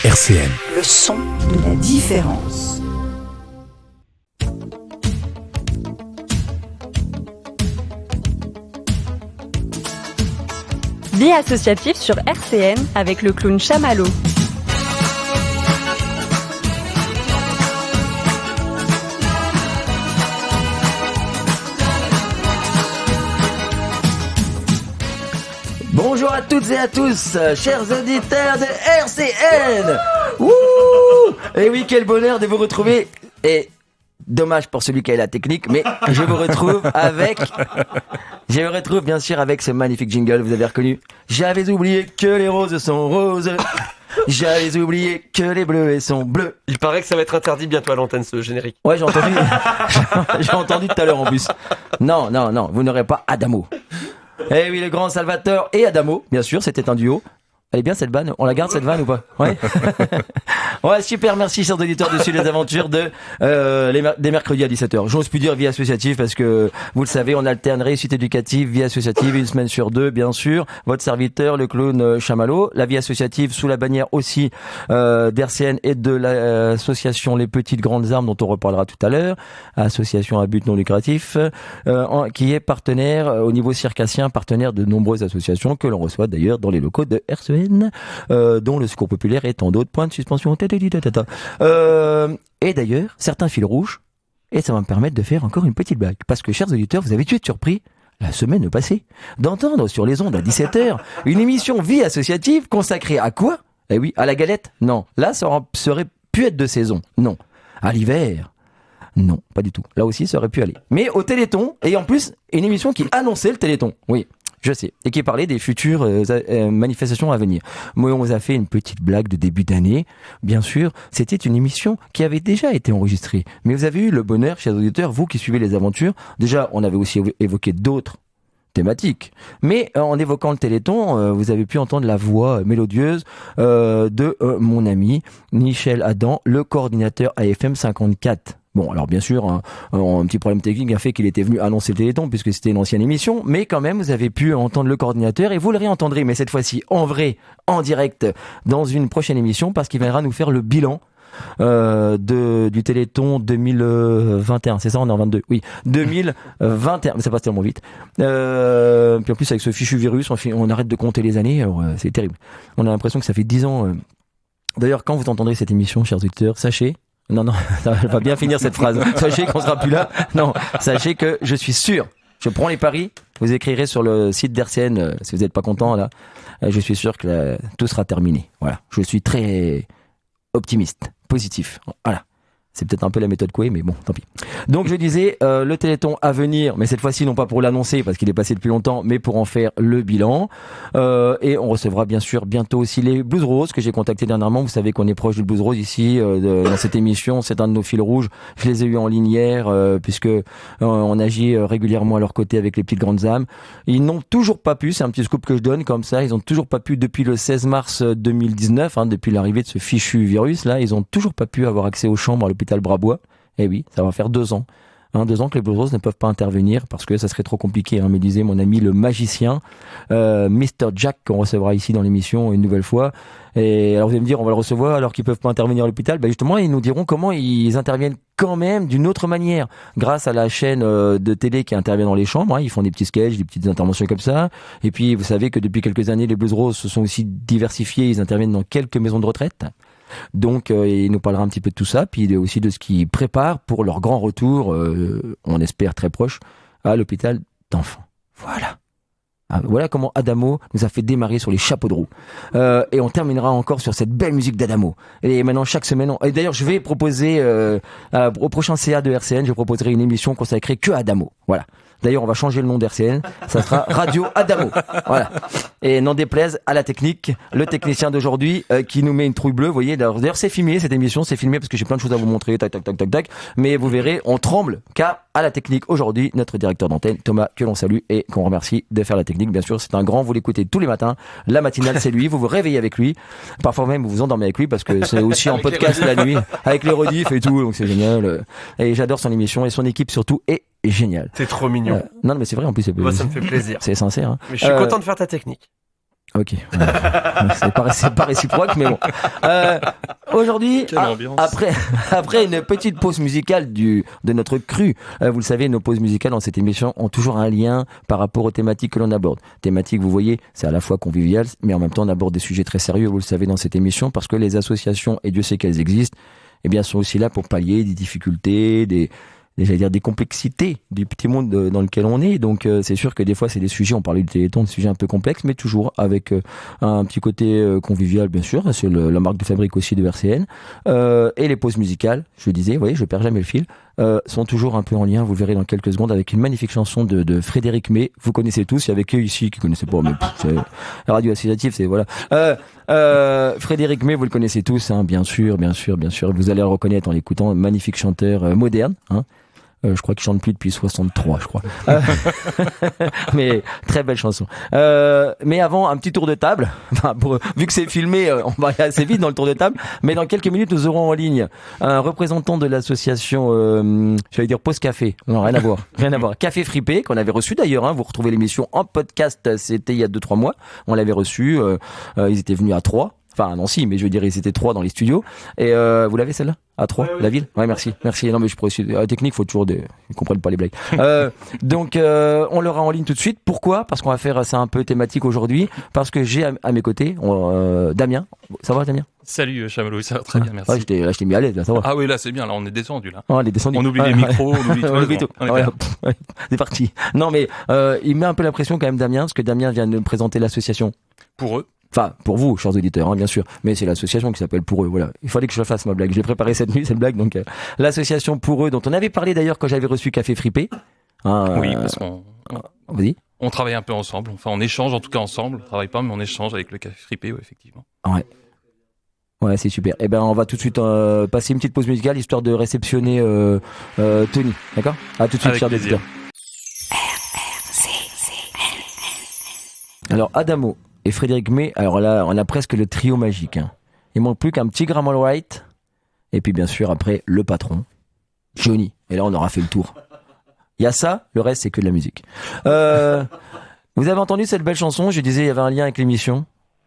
RCN. Le son de la différence. Vie associative sur RCN avec le clown Chamallow. Bonjour à toutes et à tous, chers auditeurs de RCN. Et oui, quel bonheur de vous retrouver. Et dommage pour celui qui a la technique, mais je vous retrouve bien sûr avec ce magnifique jingle, vous avez reconnu. J'avais oublié que les roses sont roses. J'avais oublié que les bleus sont bleus. Il paraît que ça va être interdit bientôt à l'antenne, ce générique. Ouais, j'ai entendu. J'ai entendu tout à l'heure en plus. Non, vous n'aurez pas Adamo. Eh oui, le grand Salvatore et Adamo, bien sûr, c'était un duo. Elle est bien cette vanne, on la garde cette vanne ou pas? Ouais. Ouais, super, merci chers auditeurs de suivre les aventures des mercredis à 17h. J'ose plus dire vie associative parce que, vous le savez, on alterne réussite éducative, vie associative, une semaine sur deux, bien sûr. Votre serviteur, le clown Chamallow. La vie associative sous la bannière aussi d'RCN et de l'association Les Petites Grandes Armes dont on reparlera tout à l'heure. Association à but non lucratif, qui est partenaire au niveau circassien, partenaire de nombreuses associations que l'on reçoit d'ailleurs dans les locaux de RCN. Dont le Secours Populaire et tant d'autres. Points de suspension. Et d'ailleurs, certains fils rouges, et ça va me permettre de faire encore une petite blague. Parce que, chers auditeurs, vous avez dû être surpris, la semaine passée, d'entendre sur les ondes à 17h une émission vie associative consacrée à quoi? Eh oui, à la galette? Non. Là, ça aurait pu être de saison. Non. À l'hiver? Non, pas du tout. Là aussi, ça aurait pu aller. Mais au Téléthon, et en plus, une émission qui annonçait le Téléthon. Oui. Je sais, et qui parlait des futures manifestations à venir. Moi, on vous a fait une petite blague de début d'année. Bien sûr, c'était une émission qui avait déjà été enregistrée. Mais vous avez eu le bonheur, chers auditeurs, vous qui suivez les aventures. Déjà, on avait aussi évoqué d'autres thématiques. Mais en évoquant le Téléthon, vous avez pu entendre la voix mélodieuse de mon ami Michel Adam, le coordinateur AFM 54. Bon, alors bien sûr, un petit problème technique a fait qu'il était venu annoncer le Téléthon puisque c'était une ancienne émission, mais quand même, vous avez pu entendre le coordinateur et vous le réentendrez, mais cette fois-ci en vrai, en direct, dans une prochaine émission parce qu'il viendra nous faire le bilan du Téléthon 2021, c'est ça, on est en 22, oui, 2021, mais ça passe tellement vite. Puis en plus avec ce fichu virus, on arrête de compter les années, alors c'est terrible. On a l'impression que ça fait 10 ans. D'ailleurs, quand vous entendrez cette émission, chers auditeurs, sachez. Non, ça va bien finir cette phrase. Sachez qu'on sera plus là. Non, sachez que je suis sûr. Je prends les paris. Vous écrirez sur le site d'RCN si vous n'êtes pas content là. Je suis sûr que tout sera terminé. Voilà. Je suis très optimiste, positif. Voilà. C'est peut-être un peu la méthode Coué, mais bon, tant pis. Donc je disais, le Téléthon à venir, mais cette fois-ci non pas pour l'annoncer parce qu'il est passé depuis longtemps, mais pour en faire le bilan. Et on recevra bien sûr bientôt aussi les Blues Roses que j'ai contactés dernièrement. Vous savez qu'on est proche du Blues Rose ici dans cette émission. C'est un de nos fils rouges. Je les ai eus en ligne hier puisque on agit régulièrement à leur côté avec les Petites Grandes Âmes. Ils n'ont toujours pas pu, c'est un petit scoop que je donne comme ça, ils ont toujours pas pu depuis le 16 mars 2019, depuis l'arrivée de ce fichu virus là, ils ont toujours pas pu avoir accès aux chambres à l'hôpital Brabois. Eh oui, ça va faire 2 ans. 2 ans que les Blues Roses ne peuvent pas intervenir parce que ça serait trop compliqué. Me disait mon ami le magicien, Mr. Jack, qu'on recevra ici dans l'émission une nouvelle fois. Et alors vous allez me dire, on va le recevoir alors qu'ils peuvent pas intervenir à l'hôpital. Justement, ils nous diront comment ils interviennent quand même d'une autre manière. Grâce à la chaîne de télé qui intervient dans les chambres, ils font des petits sketchs, des petites interventions comme ça. Et puis vous savez que depuis quelques années, les Blues Roses se sont aussi diversifiés. Ils interviennent dans quelques maisons de retraite. Donc il nous parlera un petit peu de tout ça, puis aussi de ce qu'ils préparent pour leur grand retour, on espère très proche, à l'hôpital d'enfants. Voilà. Voilà comment Adamo nous a fait démarrer sur les chapeaux de roue. Et on terminera encore sur cette belle musique d'Adamo. Et maintenant, chaque semaine... Et d'ailleurs, je vais proposer, au prochain CA de RCN, je proposerai une émission consacrée que à Adamo. Voilà. D'ailleurs, on va changer le nom d'RCN. Ça sera Radio Adamo. Voilà. Et n'en déplaise à la technique, le technicien d'aujourd'hui qui nous met une trouille bleue. Vous voyez, d'ailleurs, c'est filmé cette émission. C'est filmé parce que j'ai plein de choses à vous montrer. Tac, tac, tac, tac, tac. Mais vous verrez, on tremble car à la technique aujourd'hui, notre directeur d'antenne, Thomas, que l'on salue et qu'on remercie de faire la technique. Bien sûr, c'est un grand. Vous l'écoutez tous les matins. La matinale, c'est lui. Vous vous réveillez avec lui. Parfois même, vous vous endormez avec lui parce que c'est aussi en podcast la nuit avec les rediffs et tout. Donc c'est génial. Et j'adore son émission et son équipe surtout est génial. C'est trop mignon. Non, mais c'est vrai en plus. Moi, ça me fait plaisir. C'est sincère. Mais je suis content de faire ta technique. Ok. C'est pas réciproque, mais bon. Aujourd'hui, Quelle ambiance. après une petite pause musicale de notre cru, vous le savez, nos pauses musicales dans cette émission ont toujours un lien par rapport aux thématiques que l'on aborde. Thématiques, vous voyez, c'est à la fois convivial, mais en même temps on aborde des sujets très sérieux, vous le savez, dans cette émission, parce que les associations, et Dieu sait qu'elles existent, eh bien, sont aussi là pour pallier des difficultés, j'allais dire des complexités du petit monde dans lequel on est. Donc c'est sûr que des fois c'est des sujets, on parlait du Téléthon, des sujets un peu complexes, mais toujours avec un petit côté convivial, bien sûr. C'est la marque de fabrique aussi de RCN. Et les pauses musicales, je disais, vous voyez, je perds jamais le fil, sont toujours un peu en lien, vous le verrez dans quelques secondes, avec une magnifique chanson de Frédéric May. Vous connaissez tous, il y avait que ici qui connaissaient pas, mais c'est la radio associative, c'est voilà. Frédéric May, vous le connaissez tous, hein, bien sûr. Vous allez le reconnaître en l'écoutant, magnifique chanteur moderne, hein. Je crois qu'il chante plus depuis 63, je crois. Mais très belle chanson. Mais avant, un petit tour de table. Enfin, vu que c'est filmé, on va aller assez vite dans le tour de table. Mais dans quelques minutes, nous aurons en ligne un représentant de l'association, j'allais dire Pause Café. Non, rien à voir. Café Fripé, qu'on avait reçu d'ailleurs. Hein. Vous retrouvez l'émission en podcast. C'était il y a 2-3 mois. On l'avait reçu. Ils étaient venus à 3. Enfin, non, si, mais je veux dire, ils étaient 3 dans les studios. Et vous l'avez celle-là à 3, la ville. Ouais, merci. Non, mais je pourrais aussi. La technique, faut toujours ils comprennent pas les blagues. Donc, on l'aura en ligne tout de suite. Pourquoi ? Parce qu'on va faire ça un peu thématique aujourd'hui. Parce que j'ai à mes côtés Damien. Ça va, Damien ? Salut Chamallow, ça va très bien, merci. Ouais, je t'ai mis à l'aise, là, ça va. Ah oui, là c'est bien, là on est descendu là. On est descendu. On oublie les micros, on oublie tout. On est c'est parti. Non, mais il met un peu la pression quand même, Damien, parce que Damien vient de présenter l'association. Pour eux. Enfin, pour vous, chers auditeurs, hein, bien sûr. Mais c'est l'association qui s'appelle Pour eux, voilà. Il fallait que je fasse ma blague. Je l'ai préparée cette nuit, cette blague. Donc, l'association Pour eux, dont on avait parlé d'ailleurs quand j'avais reçu Café Fripé. Oui, parce qu'on vas-y. On travaille un peu ensemble. Enfin, on échange en tout cas ensemble. On travaille pas, mais on échange avec le Café Fripé, ouais, effectivement. Ouais, c'est super. Eh ben, on va tout de suite passer une petite pause musicale, histoire de réceptionner Tony. D'accord ? À tout de suite, Avec chers plaisir. auditeurs. Alors, Adamo et Frédéric May, alors là, on a presque le trio magique. Hein. Il manque plus qu'un petit Graham Allwright. Et puis, bien sûr, après, le patron, Johnny. Et là, on aura fait le tour. Il y a ça, le reste, c'est que de la musique. Vous avez entendu cette belle chanson ? Je disais, il y avait un lien avec l'émission.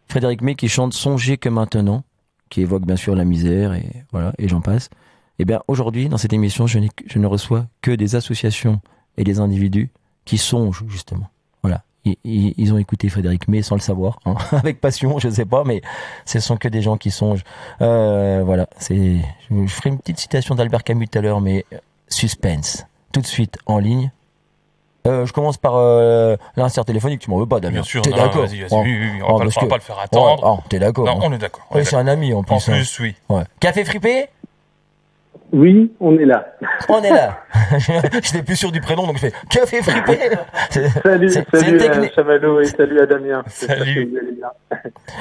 Frédéric May qui chante « Songez que maintenant », qui évoque bien sûr la misère, et voilà, et j'en passe. Et bien, aujourd'hui, dans cette émission, je ne reçois que des associations et des individus qui songent, justement. Voilà. Ils ont écouté Frédéric May sans le savoir, hein, avec passion, je sais pas, mais ce sont que des gens qui songent. Voilà, je ferai une petite citation d'Albert Camus tout à l'heure, mais suspense. Tout de suite en ligne. Je commence par l'insert téléphonique, tu m'en veux pas, Damien ? Bien sûr, t'es non, d'accord ? vas-y, oui, on va pas le faire attendre. T'es d'accord ? Non, on est d'accord. Oui, c'est un ami en plus. En plus, oui. Ouais. Café Fripé ? Oui, on est là. On est là. J'étais plus sûr du prénom, donc je fais Café Fripé. Salut technique. Chamallow et salut à Damien. Salut.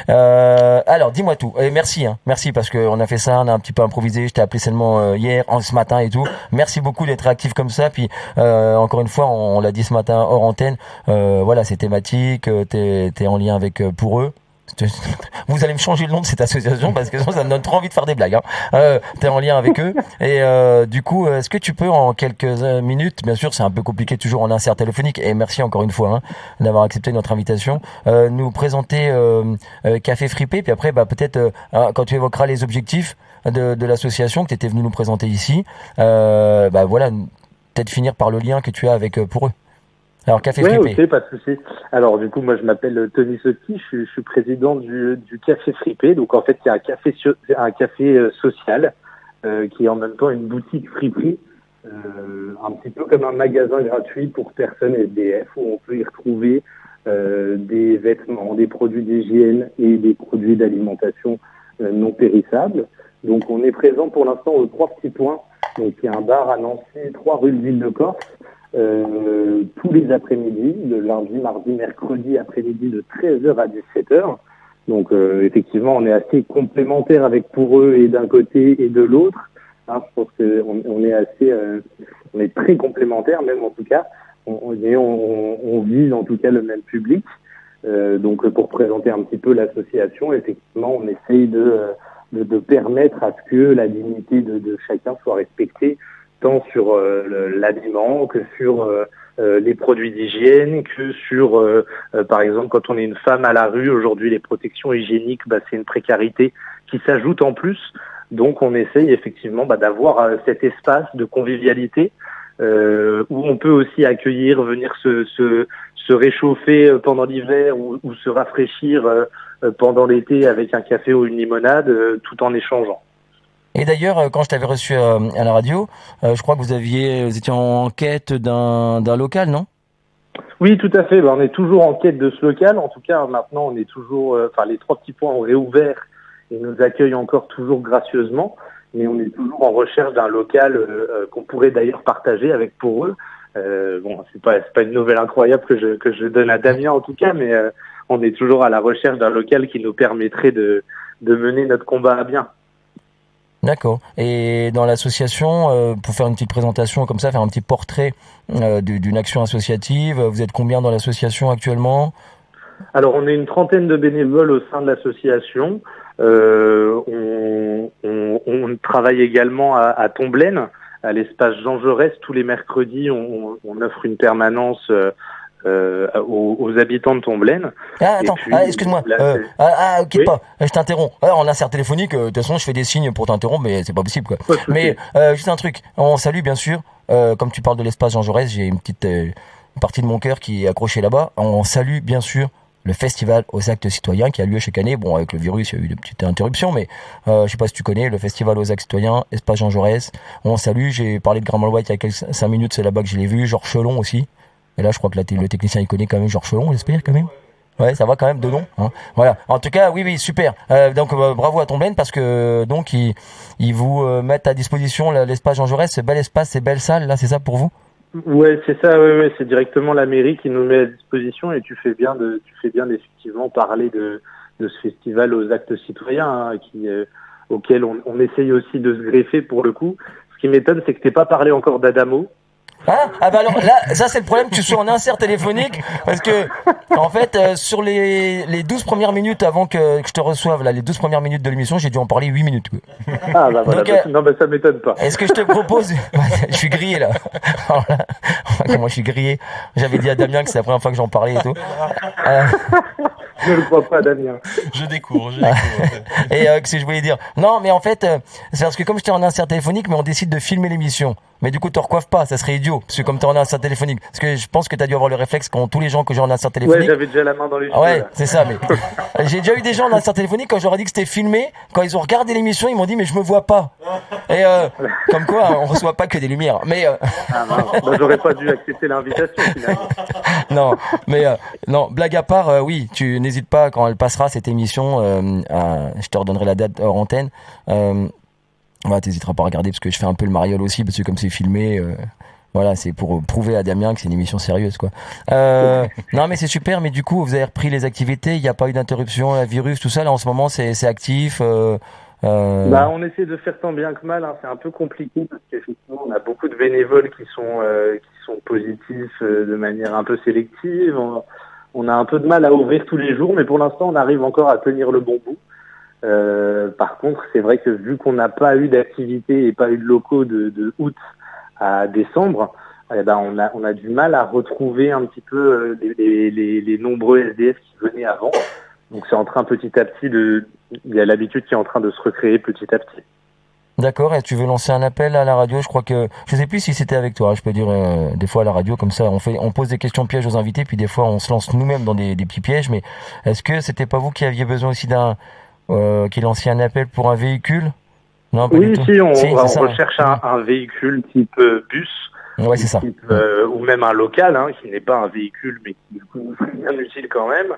Alors, dis-moi tout. Et merci, hein. Merci parce qu'on a fait ça, on a un petit peu improvisé. Je t'ai appelé seulement hier, ce matin et tout. Merci beaucoup d'être actif comme ça. Puis encore une fois, on l'a dit ce matin hors antenne. Voilà, c'est thématique. T'es en lien avec Pour eux. Vous allez me changer le nom de cette association parce que sinon ça me donne trop envie de faire des blagues. Hein. T'es en lien avec eux et du coup, est-ce que tu peux en quelques minutes, bien sûr c'est un peu compliqué toujours en insert téléphonique et merci encore une fois d'avoir accepté notre invitation, nous présenter Café Fripé, puis après peut-être quand tu évoqueras les objectifs de l'association que tu étais venu nous présenter ici, voilà, peut-être finir par le lien que tu as avec Pour eux. Alors, Café Fripé. Ok, pas de souci. Alors, du coup, moi, je m'appelle Tony Sotti, je suis président du Café Fripé. Donc, en fait, c'est un café social qui est en même temps une boutique friperie, un petit peu comme un magasin gratuit pour personnes SDF où on peut y retrouver des vêtements, des produits d'hygiène et des produits d'alimentation non périssables. Donc, on est présent pour l'instant aux 3 petits points. Donc, il y a un bar à Nancy, 3 rue de Ville-de-Corse. Tous les après-midi, le lundi, mardi, mercredi après-midi de 13h à 17h. Donc effectivement, on est assez complémentaires avec Pour eux et d'un côté et de l'autre. Je pense qu'on est assez, on est très complémentaires même en tout cas. On vise en tout cas le même public. Donc pour présenter un petit peu l'association, effectivement, on essaye de permettre à ce que la dignité de chacun soit respectée, tant sur l'habillement que sur les produits d'hygiène, que sur, par exemple, quand on est une femme à la rue, aujourd'hui les protections hygiéniques, c'est une précarité qui s'ajoute en plus. Donc on essaye effectivement d'avoir cet espace de convivialité où on peut aussi accueillir, venir se réchauffer pendant l'hiver ou se rafraîchir pendant l'été avec un café ou une limonade, tout en échangeant. Et d'ailleurs, quand je t'avais reçu à la radio, je crois que vous étiez en quête d'un local, non ? Oui, tout à fait. On est toujours en quête de ce local. En tout cas, maintenant, on est toujours. Les 3 petits points ont réouvert et nous accueillent encore toujours gracieusement. Mais on est toujours en recherche d'un local qu'on pourrait d'ailleurs partager avec pour eux. C'est pas une nouvelle incroyable que je donne à Damien en tout cas, mais on est toujours à la recherche d'un local qui nous permettrait de mener notre combat à bien. D'accord. Et dans l'association, pour faire une petite présentation comme ça, faire un petit portrait d'une action associative, vous êtes combien dans l'association actuellement ? Alors, on est une 30aine de bénévoles au sein de l'association. On travaille également à Tomblaine, à l'espace Jean Jaurès. Tous les mercredis, on offre une permanence aux habitants de Tomblaine. Ah, attends, puis, excuse-moi. Ok, oui. Pas. Je t'interromps. En insert téléphonique, de toute façon, je fais des signes pour t'interrompre, mais c'est pas possible, quoi. Mais juste un truc. On salue, bien sûr. Comme tu parles de l'espace Jean Jaurès, j'ai une petite partie de mon cœur qui est accrochée là-bas. On salue, bien sûr, le festival aux actes citoyens qui a lieu chaque année. Bon, avec le virus, il y a eu des petites interruptions, mais je sais pas si tu connais le festival aux actes citoyens, espace Jean Jaurès. On salue. J'ai parlé de Grammar-White il y a quelques 5 minutes, c'est là-bas que je l'ai vu. Georges Chelon aussi. Et là, je crois que le technicien, il connaît quand même Georges Chelon, j'espère quand même. Ouais, ça va quand même de nom. Hein. Voilà. En tout cas, oui, super. Donc, bravo à Tomblaine parce que donc ils vous mettent à disposition l'espace Jean Jaurès, ce bel espace, ces belles salles. Là, c'est ça pour vous ? Ouais, c'est ça. Ouais, c'est directement la mairie qui nous met à disposition et tu fais bien d'effectivement parler de ce festival aux actes citoyens auquel on essaye aussi de se greffer pour le coup. Ce qui m'étonne, c'est que t'aies pas parlé encore d'Adamo. Alors là, ça c'est le problème que tu sois en insert téléphonique parce que en fait sur les 12 premières minutes avant que je te reçoive là, les 12 premières minutes de l'émission, j'ai dû en parler 8 minutes. Quoi. Ah bah voilà, donc, ça m'étonne pas. Est-ce que je te propose je suis grillé là. Comment je suis grillé. J'avais dit à Damien que c'est la première fois que j'en parlais et tout. Je ne le crois pas, Damien. Je découvre. Et qu'est-ce que je voulais dire ? Non, mais en fait, c'est parce que comme j'étais en insert téléphonique, mais on décide de filmer l'émission. Mais du coup, te recoiffe pas, ça serait idiot. Parce que comme t'es en insert téléphonique, parce que je pense que t'as dû avoir le réflexe quand tous les gens que j'ai en insert téléphonique. Ouais, j'avais déjà la main dans les cheveux. Ouais, c'est ça. Mais j'ai déjà eu des gens en insert téléphonique quand je leur ai dit que c'était filmé. Quand ils ont regardé l'émission, ils m'ont dit mais je me vois pas. Et comme quoi, on reçoit pas que des lumières. Mais j'aurais pas dû accepter l'invitation finalement. Non, mais non, blague à part, oui, tu n'hésites pas quand elle passera cette émission. Je te redonnerai la date hors antenne. T'hésiteras pas à regarder parce que je fais un peu le mariole aussi parce que comme c'est filmé, voilà, c'est pour prouver à Damien que c'est une émission sérieuse, quoi. Non, mais c'est super. Mais du coup, vous avez repris les activités. Il n'y a pas eu d'interruption, la virus, tout ça. Là, en ce moment, c'est actif. On essaie de faire tant bien que mal. Hein. C'est un peu compliqué parce qu'effectivement, on a beaucoup de bénévoles qui sont positifs de manière un peu sélective. On a un peu de mal à ouvrir tous les jours, mais pour l'instant, on arrive encore à tenir le bon bout. Par contre, c'est vrai que vu qu'on n'a pas eu d'activité et pas eu de locaux de août à décembre, on a du mal à retrouver un petit peu les nombreux SDF qui venaient avant. Donc c'est en train petit à petit il y a l'habitude qui est en train de se recréer petit à petit. D'accord, et tu veux lancer un appel à la radio? Je sais plus si c'était avec toi, je peux dire des fois à la radio comme ça on pose des questions pièges aux invités puis des fois on se lance nous-mêmes dans des petits pièges, mais est-ce que c'était pas vous qui aviez besoin aussi qui lanciez un appel pour un véhicule? Non, pas oui, du tout. Si, on recherche un véhicule type bus, ouais, c'est ça. Ou même un local, qui n'est pas un véhicule, mais qui du coup nous serait bien utile quand même.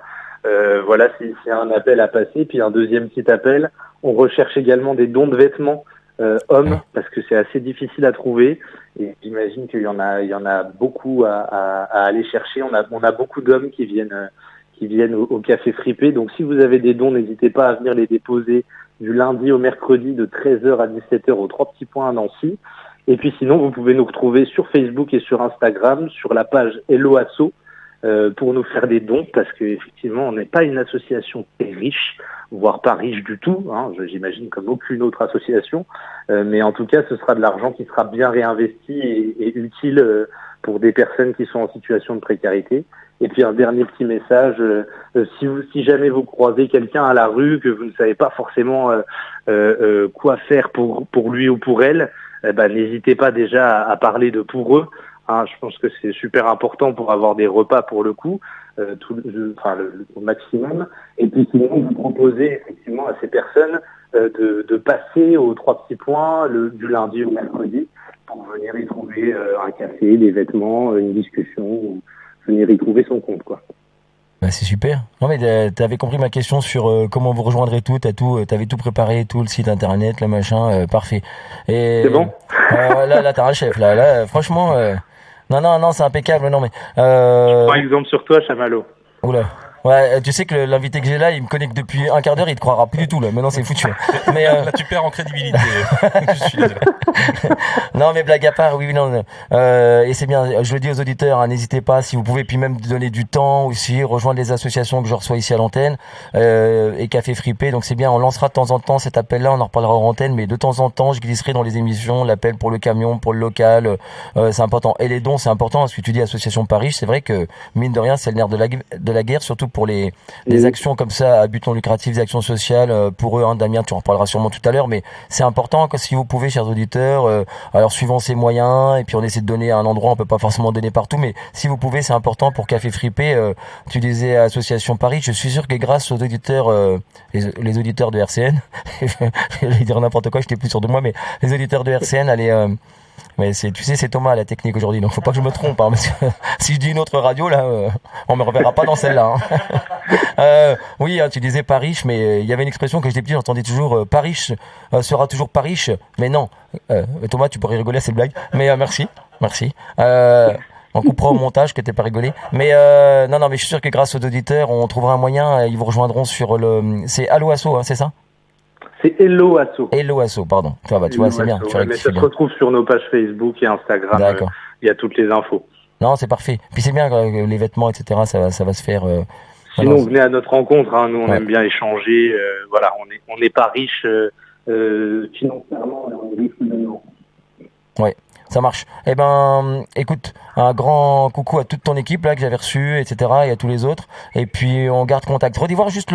Voilà, c'est un appel à passer. Puis un deuxième petit appel, on recherche également des dons de vêtements hommes, parce que c'est assez difficile à trouver. Et j'imagine qu'il y en a beaucoup à aller chercher. On a beaucoup d'hommes qui viennent au Café Fripé. Donc si vous avez des dons, n'hésitez pas à venir les déposer du lundi au mercredi de 13h à 17h aux 3 petits points à Nancy. Et puis sinon, vous pouvez nous retrouver sur Facebook et sur Instagram, sur la page Hello Asso, pour nous faire des dons, parce que effectivement, on n'est pas une association très riche, voire pas riche du tout, j'imagine comme aucune autre association. Mais en tout cas, ce sera de l'argent qui sera bien réinvesti et utile pour des personnes qui sont en situation de précarité. Et puis un dernier petit message, si jamais vous croisez quelqu'un à la rue, que vous ne savez pas forcément quoi faire pour lui ou pour elle, n'hésitez pas déjà à parler de pour eux. Hein, je pense que c'est super important pour avoir des repas pour le coup, le maximum. Et puis sinon, vous proposez effectivement à ces personnes de passer aux 3 petits points du lundi au mercredi pour venir y trouver un café, des vêtements, une discussion, ou venir y trouver son compte, quoi. Bah, c'est super. Non mais t'avais compris ma question sur comment vous rejoindrez tout. T'avais tout préparé, tout le site internet, le machin, parfait. Et c'est bon. Là t'as un chef. Là, franchement. Non, c'est impeccable. Non mais. Par exemple sur toi, Chamallow. Oula. Ouais, tu sais que l'invité que j'ai là, il me connecte depuis un quart d'heure, il te croira plus du tout là. Maintenant c'est foutu. Mais là tu perds en crédibilité. Je suis désolé. Non mais blague à part, oui non. Et c'est bien. Je le dis aux auditeurs, hein, n'hésitez pas si vous pouvez, puis même donner du temps aussi, rejoindre les associations que je reçois ici à l'antenne et Café Fripé. Donc c'est bien. On lancera de temps en temps cet appel-là. On en reparlera en antenne, mais de temps en temps, je glisserai dans les émissions l'appel pour le camion, pour le local. C'est important. Et les dons, c'est important. Parce que tu dis association Paris, c'est vrai que mine de rien, c'est le nerf de la guerre, surtout pour les actions comme ça à but non lucratif, des actions sociales pour eux, hein, Damien, tu en reparleras sûrement tout à l'heure, mais c'est important que si vous pouvez, chers auditeurs, alors suivant ses moyens, et puis on essaie de donner à un endroit, on peut pas forcément donner partout, mais si vous pouvez, c'est important pour Café Fripé. Tu disais Association Paris, je suis sûr que grâce aux auditeurs, les auditeurs de RCN, je vais dire n'importe quoi, j'étais plus sûr de moi, mais les auditeurs de RCN, allez... Mais tu sais, c'est Thomas à la technique aujourd'hui, donc faut pas que je me trompe, hein, parce que si je dis une autre radio, là, on me reverra pas dans celle-là. Hein. Oui, hein, tu disais Paris, mais il y avait une expression que j'étais petit, j'entendais toujours Paris sera toujours Paris, mais non. Thomas, tu pourrais rigoler à cette blague, mais merci. On coupera au montage que t'es pas rigolé. Mais non, mais je suis sûr que grâce aux auditeurs, on trouvera un moyen, ils vous rejoindront sur c'est Allo Asso, hein, c'est ça? C'est Hello Asso. Hello Asso, pardon. Tu vois, c'est bien. Mais ça se retrouve sur nos pages Facebook et Instagram. D'accord. Il y a toutes les infos. Non, c'est parfait. Puis c'est bien, les vêtements, etc., ça va se faire... Sinon, venez à notre rencontre. Hein. Nous, on aime bien échanger. Voilà, on n'est pas riche financièrement, mais on est riche humainement. Ouais. Ça marche. Eh ben, écoute, un grand coucou à toute ton équipe là que j'avais reçue, etc. et à tous les autres. Et puis on garde contact. Redis voir juste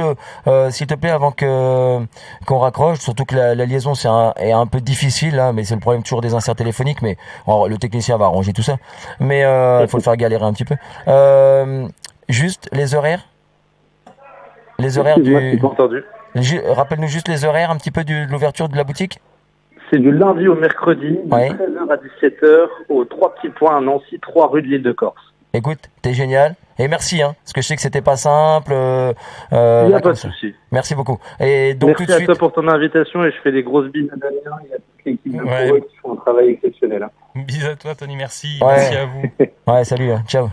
s'il te plaît, avant qu'on raccroche. Surtout que la liaison est un peu difficile là, mais c'est le problème toujours des inserts téléphoniques. Mais le technicien va arranger tout ça. Mais il faut le faire galérer un petit peu. Juste les horaires. Les horaires du. Moi, pas entendu. Rappelle-nous juste les horaires un petit peu de l'ouverture de la boutique. C'est du lundi au mercredi, de 13h à 17h, aux 3 petits points à Nancy, 3 rue de l'Île de Corse. Écoute, t'es génial. Et merci, hein, parce que je sais que c'était pas simple. Il n'y a pas de souci. Merci beaucoup. Et donc, merci tout de suite... à toi pour ton invitation et je fais des grosses bises à Damien et à toute l'équipe de Pro qui font un travail exceptionnel. Hein. Bisous à toi, Tony, merci. Merci à vous. Ouais, salut, hein. Ciao.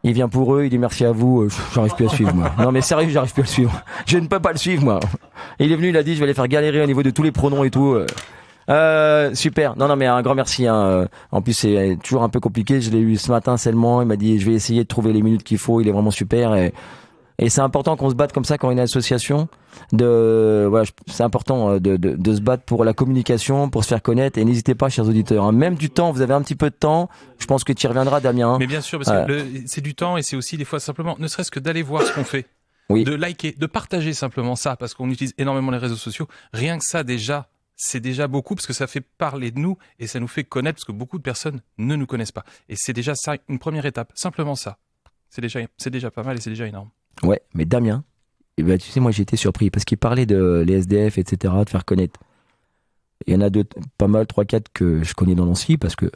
Il vient pour eux, il dit merci à vous, j'arrive plus à suivre moi. Non mais sérieux, j'arrive plus à le suivre. Je ne peux pas le suivre moi. Il est venu, il a dit je vais les faire galérer au niveau de tous les pronoms et tout. Super. Non mais un grand merci. Hein. En plus c'est toujours un peu compliqué. Je l'ai eu ce matin seulement. Il m'a dit je vais essayer de trouver les minutes qu'il faut. Il est vraiment super. Et c'est important qu'on se batte comme ça quand on est une association. C'est important de se battre pour la communication, pour se faire connaître. Et n'hésitez pas, chers auditeurs, hein, même du temps, vous avez un petit peu de temps. Je pense que tu y reviendras, Damien. Mais bien sûr, parce que c'est du temps et c'est aussi des fois simplement, ne serait-ce que d'aller voir ce qu'on fait, de liker, de partager simplement ça, parce qu'on utilise énormément les réseaux sociaux. Rien que ça déjà, c'est déjà beaucoup parce que ça fait parler de nous et ça nous fait connaître parce que beaucoup de personnes ne nous connaissent pas. Et c'est déjà ça, une première étape, simplement ça. C'est déjà pas mal et c'est déjà énorme. Ouais, mais Damien, tu sais, moi j'ai été surpris parce qu'il parlait de les SDF, etc., de faire connaître. Il y en a pas mal, 3-4 que je connais dans Nancy parce que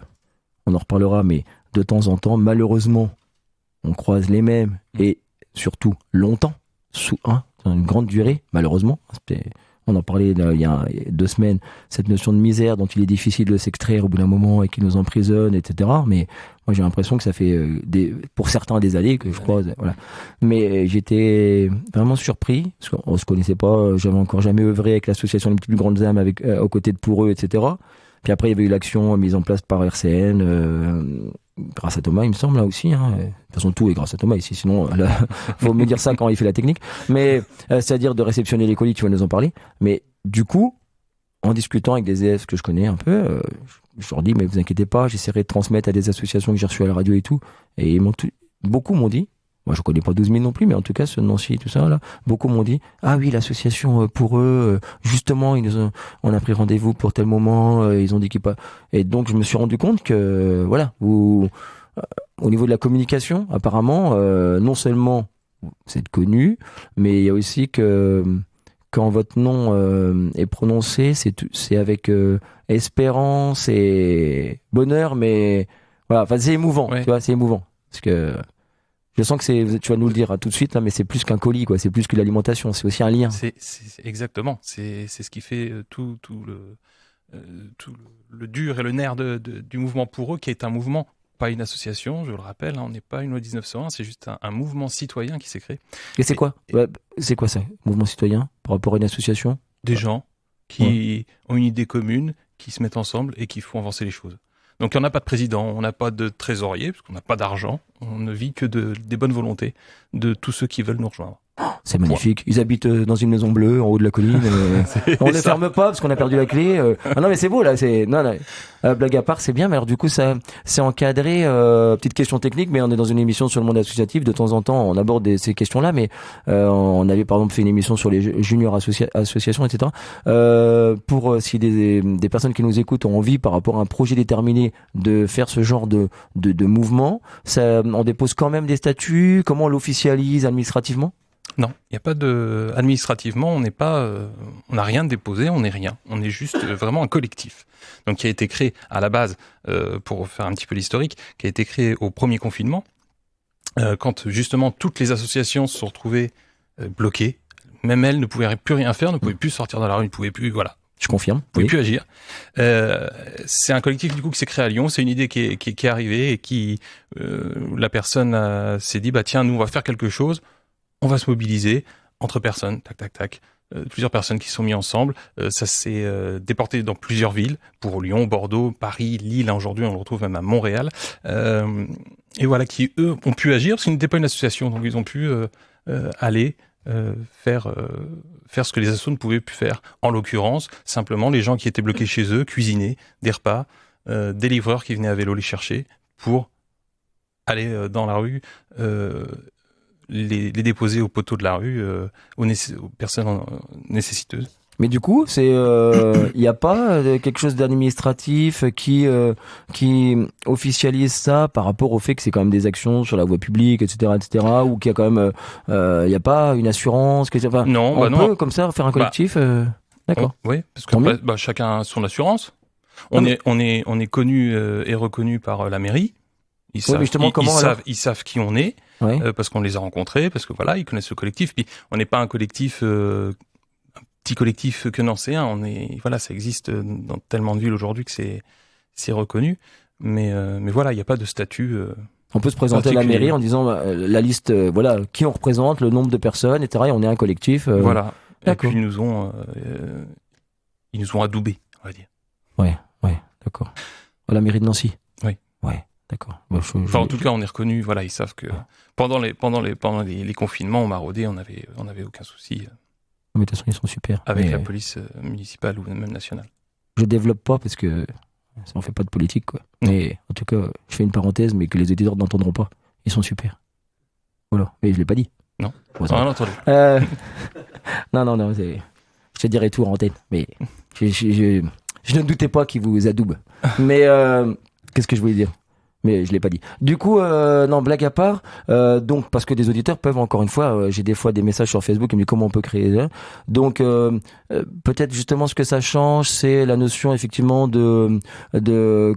on en reparlera, mais de temps en temps, malheureusement, on croise les mêmes et surtout longtemps, une grande durée, malheureusement. On en parlait il y a 2 semaines, cette notion de misère dont il est difficile de s'extraire au bout d'un moment et qui nous emprisonne, etc. Mais moi, j'ai l'impression que ça fait pour certains des années que je croise. Voilà. Mais j'étais vraiment surpris parce qu'on se connaissait pas. J'avais encore jamais œuvré avec l'association Les Plus Grandes Âmes aux côtés de Pour Eux, etc. Puis après, il y avait eu l'action mise en place par RCN, grâce à Thomas, il me semble, là aussi. Hein. De toute façon, tout est grâce à Thomas ici, sinon, faut me dire ça quand il fait la technique. Mais c'est-à-dire de réceptionner les colis, tu vas nous en parler. Mais du coup, en discutant avec des élèves que je connais un peu, je leur dis mais vous inquiétez pas, j'essaierai de transmettre à des associations que j'ai reçues à la radio et tout. Et beaucoup m'ont dit, moi je connais pas 12 000 non plus, mais en tout cas ceux de Nancy, tout ça là, beaucoup m'ont dit ah oui l'association pour eux, justement on a pris rendez-vous pour tel moment, ils ont dit qu'ils pas. Et donc je me suis rendu compte que voilà, au niveau de la communication, apparemment, non seulement c'est connu, mais il y a aussi que quand votre nom est prononcé, c'est avec espérance et bonheur, mais voilà, enfin c'est émouvant, tu vois, c'est émouvant parce que je sens que tu vas nous le dire tout de suite, là, mais c'est plus qu'un colis, quoi, c'est plus que l'alimentation, c'est aussi un lien. C'est exactement, c'est ce qui fait tout le dur et le nerf du mouvement pour eux, qui est un mouvement. Pas une association, je le rappelle, on n'est pas une loi 1901, c'est juste un mouvement citoyen qui s'est créé. Et c'est quoi c'est quoi ça, mouvement citoyen, par rapport à une association? Des gens qui ont une idée commune, qui se mettent ensemble et qui font avancer les choses. Donc on n'a pas de président, on n'a pas de trésorier, parce qu'on n'a pas d'argent, on ne vit que des bonnes volontés de tous ceux qui veulent nous rejoindre. C'est magnifique. Ils habitent dans une maison bleue en haut de la colline. On ne ferme pas parce qu'on a perdu la clé. Ah non mais c'est beau là. Blague à part, c'est bien. Mais alors du coup, ça c'est encadré. Petite question technique, mais on est dans une émission sur le monde associatif. De temps en temps, on aborde ces questions-là. Mais on avait par exemple fait une émission sur les juniors associations, etc. Pour si des personnes qui nous écoutent ont envie, par rapport à un projet déterminé, de faire ce genre de mouvement, on dépose quand même des statuts. Comment on l'officialise administrativement? Non, il n'y a pas administrativement, on n'a rien déposé, on n'est rien. On est juste vraiment un collectif. Donc, qui a été créé à la base, pour faire un petit peu l'historique, qui a été créé au premier confinement, quand justement toutes les associations se sont retrouvées bloquées. Même elles ne pouvaient plus rien faire, ne pouvaient plus sortir dans la rue, ne pouvaient plus, voilà. Je confirme. Ne pouvaient plus agir. C'est un collectif du coup qui s'est créé à Lyon. C'est une idée qui est arrivée et qui la personne s'est dit tiens, nous on va faire quelque chose. On va se mobiliser entre personnes, tac, tac, tac. Plusieurs personnes qui se sont mis ensemble. Ça s'est déporté dans plusieurs villes, pour Lyon, Bordeaux, Paris, Lille. Aujourd'hui, on le retrouve même à Montréal. Et voilà, qui, eux, ont pu agir, parce qu'ils n'étaient pas une association. Donc, ils ont pu aller faire ce que les assos ne pouvaient plus faire. En l'occurrence, simplement, les gens qui étaient bloqués chez eux, cuisiner des repas, des livreurs qui venaient à vélo les chercher pour aller dans la rue, les déposer au poteau de la rue, aux personnes nécessiteuses. Mais du coup, il n'y a pas quelque chose d'administratif qui officialise ça par rapport au fait que c'est quand même des actions sur la voie publique, etc., ou qu'il y a quand même, il n'y a pas une assurance, non, on peut comme ça faire un collectif. D'accord. Oui, parce que chacun a son assurance. On est connu et reconnu par la mairie. Ils savent qui on est, parce qu'on les a rencontrés, parce que voilà, ils connaissent le collectif. Puis on n'est pas un collectif, un petit collectif que nancéen. Ça existe dans tellement de villes aujourd'hui que c'est reconnu. Mais voilà, il n'y a pas de statut. On peut se présenter à la mairie en disant la liste, qui on représente, le nombre de personnes, etc. Et on est un collectif. Voilà. D'accord. Et puis ils nous ont adoubés, on va dire. Ouais, d'accord. À la mairie de Nancy. Oui. Ouais. D'accord. En tout cas, on est reconnu. Voilà, ils savent que pendant les confinements, on maraudait, on avait aucun souci. Mais de toute façon, ils sont super. Avec la police municipale ou même nationale. Je développe pas parce que ça en fait pas de politique, quoi. Mais en tout cas, je fais une parenthèse, mais que les éditeurs n'entendront pas. Ils sont super. Voilà. Mais je l'ai pas dit. Non. On l'a entendu. Non. Je te dirai tout en antenne. Mais je ne doutais pas qu'ils vous adoubent. Mais qu'est-ce que je voulais dire? Mais je l'ai pas dit. Du coup, non, blague à part, donc parce que des auditeurs peuvent, encore une fois, j'ai des fois des messages sur Facebook qui me disent comment on peut créer ça. Donc peut-être justement ce que ça change, c'est la notion effectivement de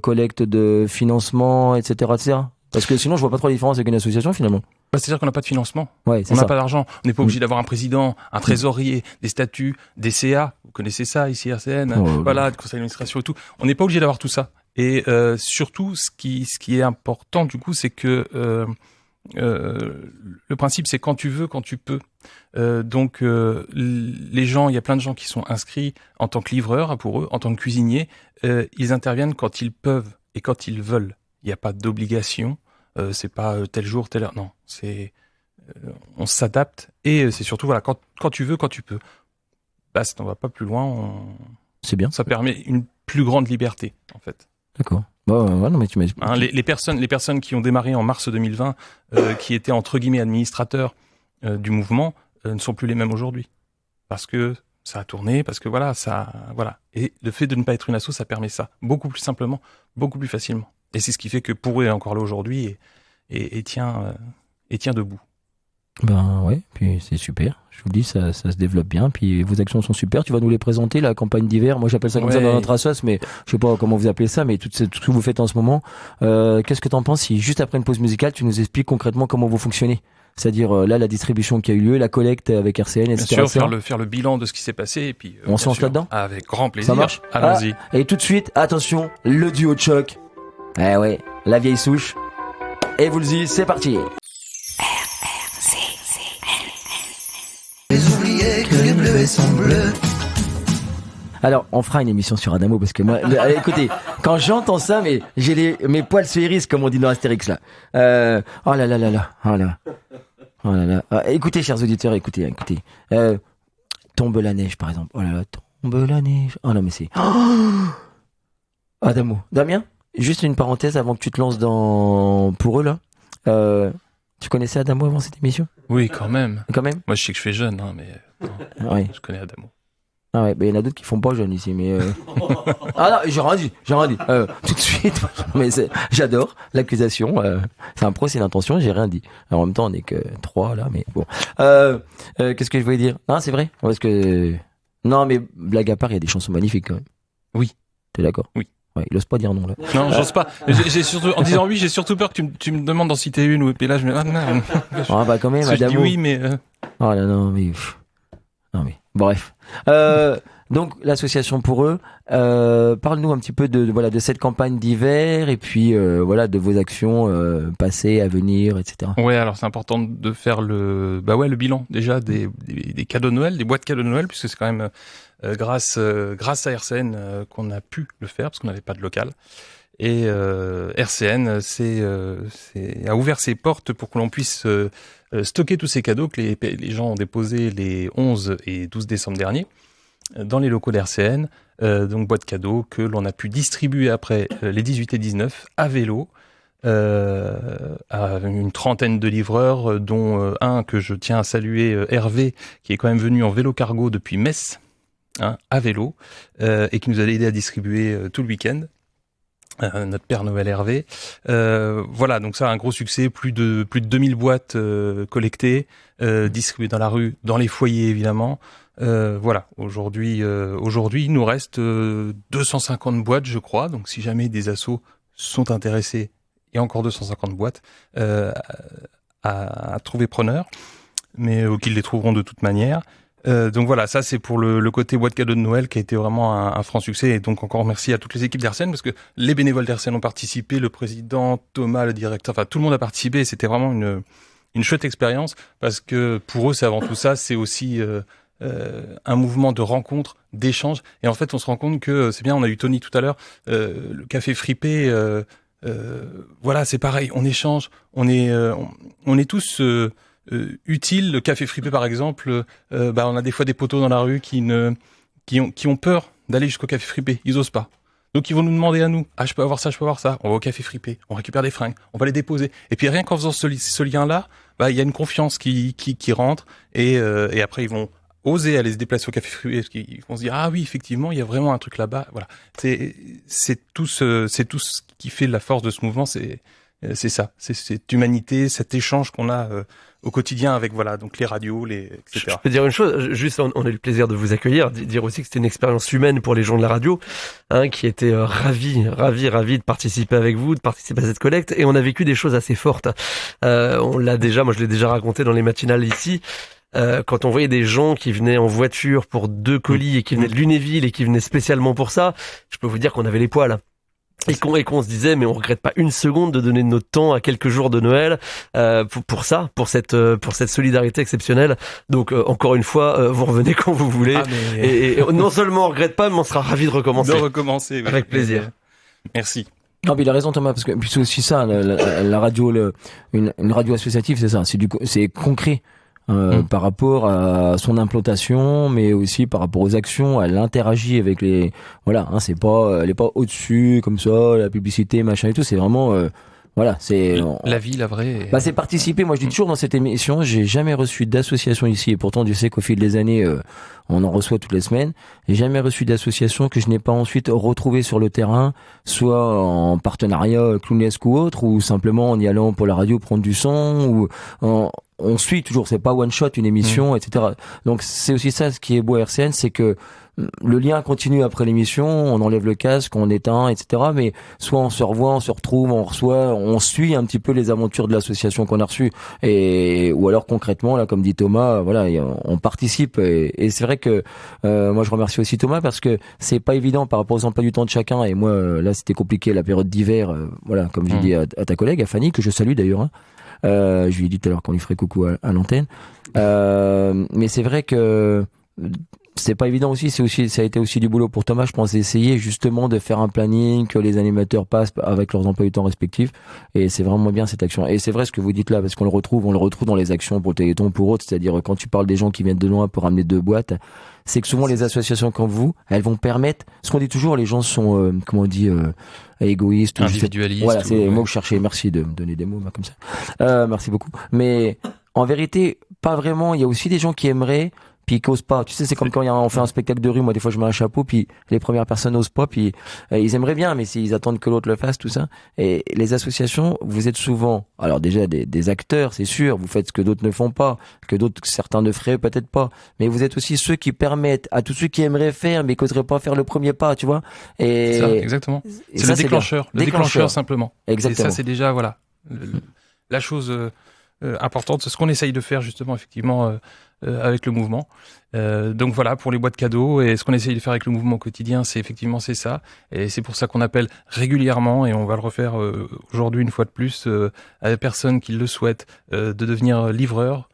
collecte de financement, etc., etc. Parce que sinon, je vois pas trop la différence avec une association finalement. C'est-à-dire qu'on n'a pas de financement. Ouais, on n'a pas d'argent. On n'est pas obligé d'avoir un président, un trésorier, des statuts, des CA. Vous connaissez ça ici, RCN. Voilà, le conseil d'administration et tout. On n'est pas obligé d'avoir tout ça. Et surtout, ce qui est important du coup, c'est que le principe, c'est quand tu veux, quand tu peux. Donc, les gens, il y a plein de gens qui sont inscrits en tant que livreurs, pour eux, en tant que cuisiniers. Ils interviennent quand ils peuvent et quand ils veulent. Il n'y a pas d'obligation. C'est pas tel jour, telle heure. Non, c'est on s'adapte et c'est surtout voilà quand tu veux, quand tu peux. Basta, on va pas plus loin. C'est bien. Ça permet une plus grande liberté, en fait. D'accord. Non, mais tu m'as... Les personnes qui ont démarré en mars 2020, qui étaient entre guillemets administrateurs du mouvement, ne sont plus les mêmes aujourd'hui. Parce que ça a tourné, parce que voilà. Et le fait de ne pas être une asso, ça permet ça. Beaucoup plus simplement, beaucoup plus facilement. Et c'est ce qui fait que Pour eux est encore là aujourd'hui et tient debout. Ben ouais, puis c'est super. Je vous dis, ça se développe bien. Puis vos actions sont super. Tu vas nous les présenter, la campagne d'hiver. Moi, j'appelle ça comme ça dans notre assos, mais je sais pas comment vous appelez ça, mais tout ce que vous faites en ce moment. Qu'est-ce que t'en penses si juste après une pause musicale, tu nous expliques concrètement comment vous fonctionnez? C'est-à-dire là, la distribution qui a eu lieu, la collecte avec RCN, etc. Bien sûr, faire le bilan de ce qui s'est passé et puis. On se lance là-dedans. Avec grand plaisir. Ça marche. Allons-y. Et tout de suite, attention, le duo de choc. Eh ouais, la vieille souche. Et vous le dites, c'est parti. Les oubliés que les bleus sont bleus. Alors, on fera une émission sur Adamo parce que moi, allez, écoutez, quand j'entends ça, mais j'ai mes poils se hérissent comme on dit dans Astérix là. Oh là là là là, oh là. Oh là là. Écoutez, chers auditeurs, écoutez. Tombe la neige, par exemple. Oh là là, tombe la neige. Oh non, mais c'est... Adamo. Damien, juste une parenthèse avant que tu te lances dans Pour eux, là. Tu connaissais Adamo avant cette émission? Oui, quand même. Quand même? Moi, je sais que je fais jeune, hein, mais ouais. Je connais Adamo. Ah ouais, il y en a d'autres qui font pas jeune ici, mais... Ah non, j'ai rien dit. Tout de suite, mais j'adore l'accusation. C'est un procès d'intention, j'ai rien dit. Alors, en même temps, on est que 3 là, mais bon. Qu'est-ce que je voulais dire? Non, c'est vrai. Parce que... Non, mais blague à part, il y a des chansons magnifiques quand même. Oui. T'es d'accord? Oui. Ouais, il ose pas dire non là. Non, j'ose pas. J'ai surtout, en disant oui, j'ai surtout peur que tu me demandes d'en citer une ou et là je me non. Ah bah quand même, je dis oui, mais oh là non, mais non mais bref. Donc l'association Pour eux, parle-nous un petit peu de cette campagne d'hiver et puis de vos actions passées, à venir, etc. Ouais, alors c'est important de faire le bilan déjà des cadeaux de Noël, des boîtes cadeaux de Noël, puisque c'est quand même grâce à RCN qu'on a pu le faire parce qu'on n'avait pas de local. Et RCN a ouvert ses portes pour que l'on puisse stocker tous ces cadeaux que les gens ont déposés les 11 et 12 décembre dernier dans les locaux d'RCN, donc boîtes cadeaux que l'on a pu distribuer après les 18 et 19 à vélo à une trentaine de livreurs, dont un que je tiens à saluer, Hervé, qui est quand même venu en vélo cargo depuis Metz, à vélo, et qui nous a aidé à distribuer tout le week-end. Notre Père Noël Hervé. Voilà, donc ça a un gros succès, plus de 2000 boîtes collectées, distribuées dans la rue, dans les foyers évidemment. Voilà, aujourd'hui il nous reste 250 boîtes je crois, donc si jamais des assos sont intéressés, il y a encore 250 boîtes à trouver preneurs, mais qu'ils les trouveront de toute manière. Donc voilà, ça c'est pour le côté boîte cadeau de Noël qui a été vraiment un franc succès, et donc encore merci à toutes les équipes d'RCN parce que les bénévoles d'RCN ont participé, le président, Thomas, le directeur, enfin tout le monde a participé, et c'était vraiment une chouette expérience parce que pour eux c'est avant tout ça, c'est aussi un mouvement de rencontre, d'échange, et en fait on se rend compte que c'est bien, on a eu Tony tout à l'heure, le café fripé, voilà c'est pareil, on échange, on est tous utile. Le café fripé par exemple, on a des fois des poteaux dans la rue qui ont peur d'aller jusqu'au café fripé, ils osent pas. Donc ils vont nous demander à nous, je peux avoir ça, on va au café fripé, on récupère des fringues, on va les déposer. Et puis rien qu'en faisant ce lien-là, il y a une confiance qui rentre, et après ils vont oser aller se déplacer au café fripé parce qu'ils vont se dire oui effectivement il y a vraiment un truc là-bas. Voilà, c'est tout ce qui fait la force de ce mouvement, c'est ça, c'est cette humanité, cet échange qu'on a au quotidien avec donc les radios, etc. Je peux dire une chose, juste on a eu le plaisir de vous accueillir, dire aussi que c'était une expérience humaine pour les gens de la radio, qui étaient ravis de participer avec vous, de participer à cette collecte, et on a vécu des choses assez fortes. Moi je l'ai déjà raconté dans les matinales ici. Quand on voyait des gens qui venaient en voiture pour 2 colis et qui venaient de Lunéville et qui venaient spécialement pour ça, je peux vous dire qu'on avait les poils. Et qu'on se disait, mais on regrette pas une seconde de donner notre temps à quelques jours de Noël pour cette solidarité exceptionnelle. Donc encore une fois, vous revenez quand vous voulez. Et non seulement on regrette pas, mais on sera ravis de recommencer. Oui. Avec plaisir. Merci. Non, mais il a raison Thomas, parce que c'est aussi ça, la radio, une radio associative, c'est ça, c'est concret. par rapport à son implantation, mais aussi par rapport aux actions. Elle interagit avec les, voilà, hein, elle est pas au-dessus comme ça, la publicité, machin et tout. C'est vraiment, voilà, c'est la vie, la vraie. Bah, c'est participer. Moi, je dis toujours dans cette émission, j'ai jamais reçu d'association ici, et pourtant, Dieu sait qu'au fil des années, on en reçoit toutes les semaines. J'ai jamais reçu d'association que je n'ai pas ensuite retrouvée sur le terrain, soit en partenariat clownesque ou autre, ou simplement en y allant pour la radio prendre du son, ou on suit toujours. C'est pas one shot une émission, etc. Donc c'est aussi ça ce qui est beau à RCN, c'est que le lien continue après l'émission, on enlève le casque, on éteint, etc. Mais soit on se revoit, on se retrouve, on reçoit, on suit un petit peu les aventures de l'association qu'on a reçue, ou alors concrètement, là, comme dit Thomas, voilà, on participe. Et c'est vrai que moi, je remercie aussi Thomas parce que c'est pas évident par rapport aux emplois du temps de chacun. Et moi, là, c'était compliqué la période d'hiver, voilà, comme j'ai dit à ta collègue, à Fanny, que je salue d'ailleurs. Hein. Je lui ai dit tout à l'heure qu'on lui ferait coucou à l'antenne. Mais c'est vrai que c'est pas évident aussi, ça a été aussi du boulot pour Thomas, je pense, d'essayer justement de faire un planning, que les animateurs passent avec leurs emplois du temps respectifs, et c'est vraiment bien cette action. Et c'est vrai ce que vous dites là, parce qu'on le retrouve dans les actions pour le Téléthon, pour autres, c'est-à-dire quand tu parles des gens qui viennent de loin pour ramener 2 boîtes, c'est que souvent les associations comme vous, elles vont permettre, ce qu'on dit toujours, les gens sont, comment on dit, égoïstes, individualistes. Voilà, c'est les mots que je cherchais, merci de me donner des mots, comme ça. Merci beaucoup. Mais, en vérité, pas vraiment, il y a aussi des gens qui aimeraient, puis qui osent pas. Tu sais, c'est comme quand on fait un spectacle de rue, moi des fois je mets un chapeau, puis les premières personnes osent pas, puis ils aimeraient bien, mais s'ils attendent que l'autre le fasse, tout ça. Et les associations, vous êtes souvent, alors déjà des acteurs, c'est sûr, vous faites ce que d'autres ne font pas, certains ne feraient peut-être pas, mais vous êtes aussi ceux qui permettent à tous ceux qui aimeraient faire, mais qui oseraient pas faire le premier pas, tu vois. Et c'est ça, exactement. C'est le déclencheur, déclencheur simplement. Exactement. Et ça, c'est déjà, voilà, la chose importante, c'est ce qu'on essaye de faire justement, effectivement, avec le mouvement. Donc voilà, pour les boîtes cadeaux, et ce qu'on essaye de faire avec le mouvement au quotidien, c'est ça. Et c'est pour ça qu'on appelle régulièrement, et on va le refaire aujourd'hui une fois de plus, à des personnes qui le souhaitent, de devenir livreur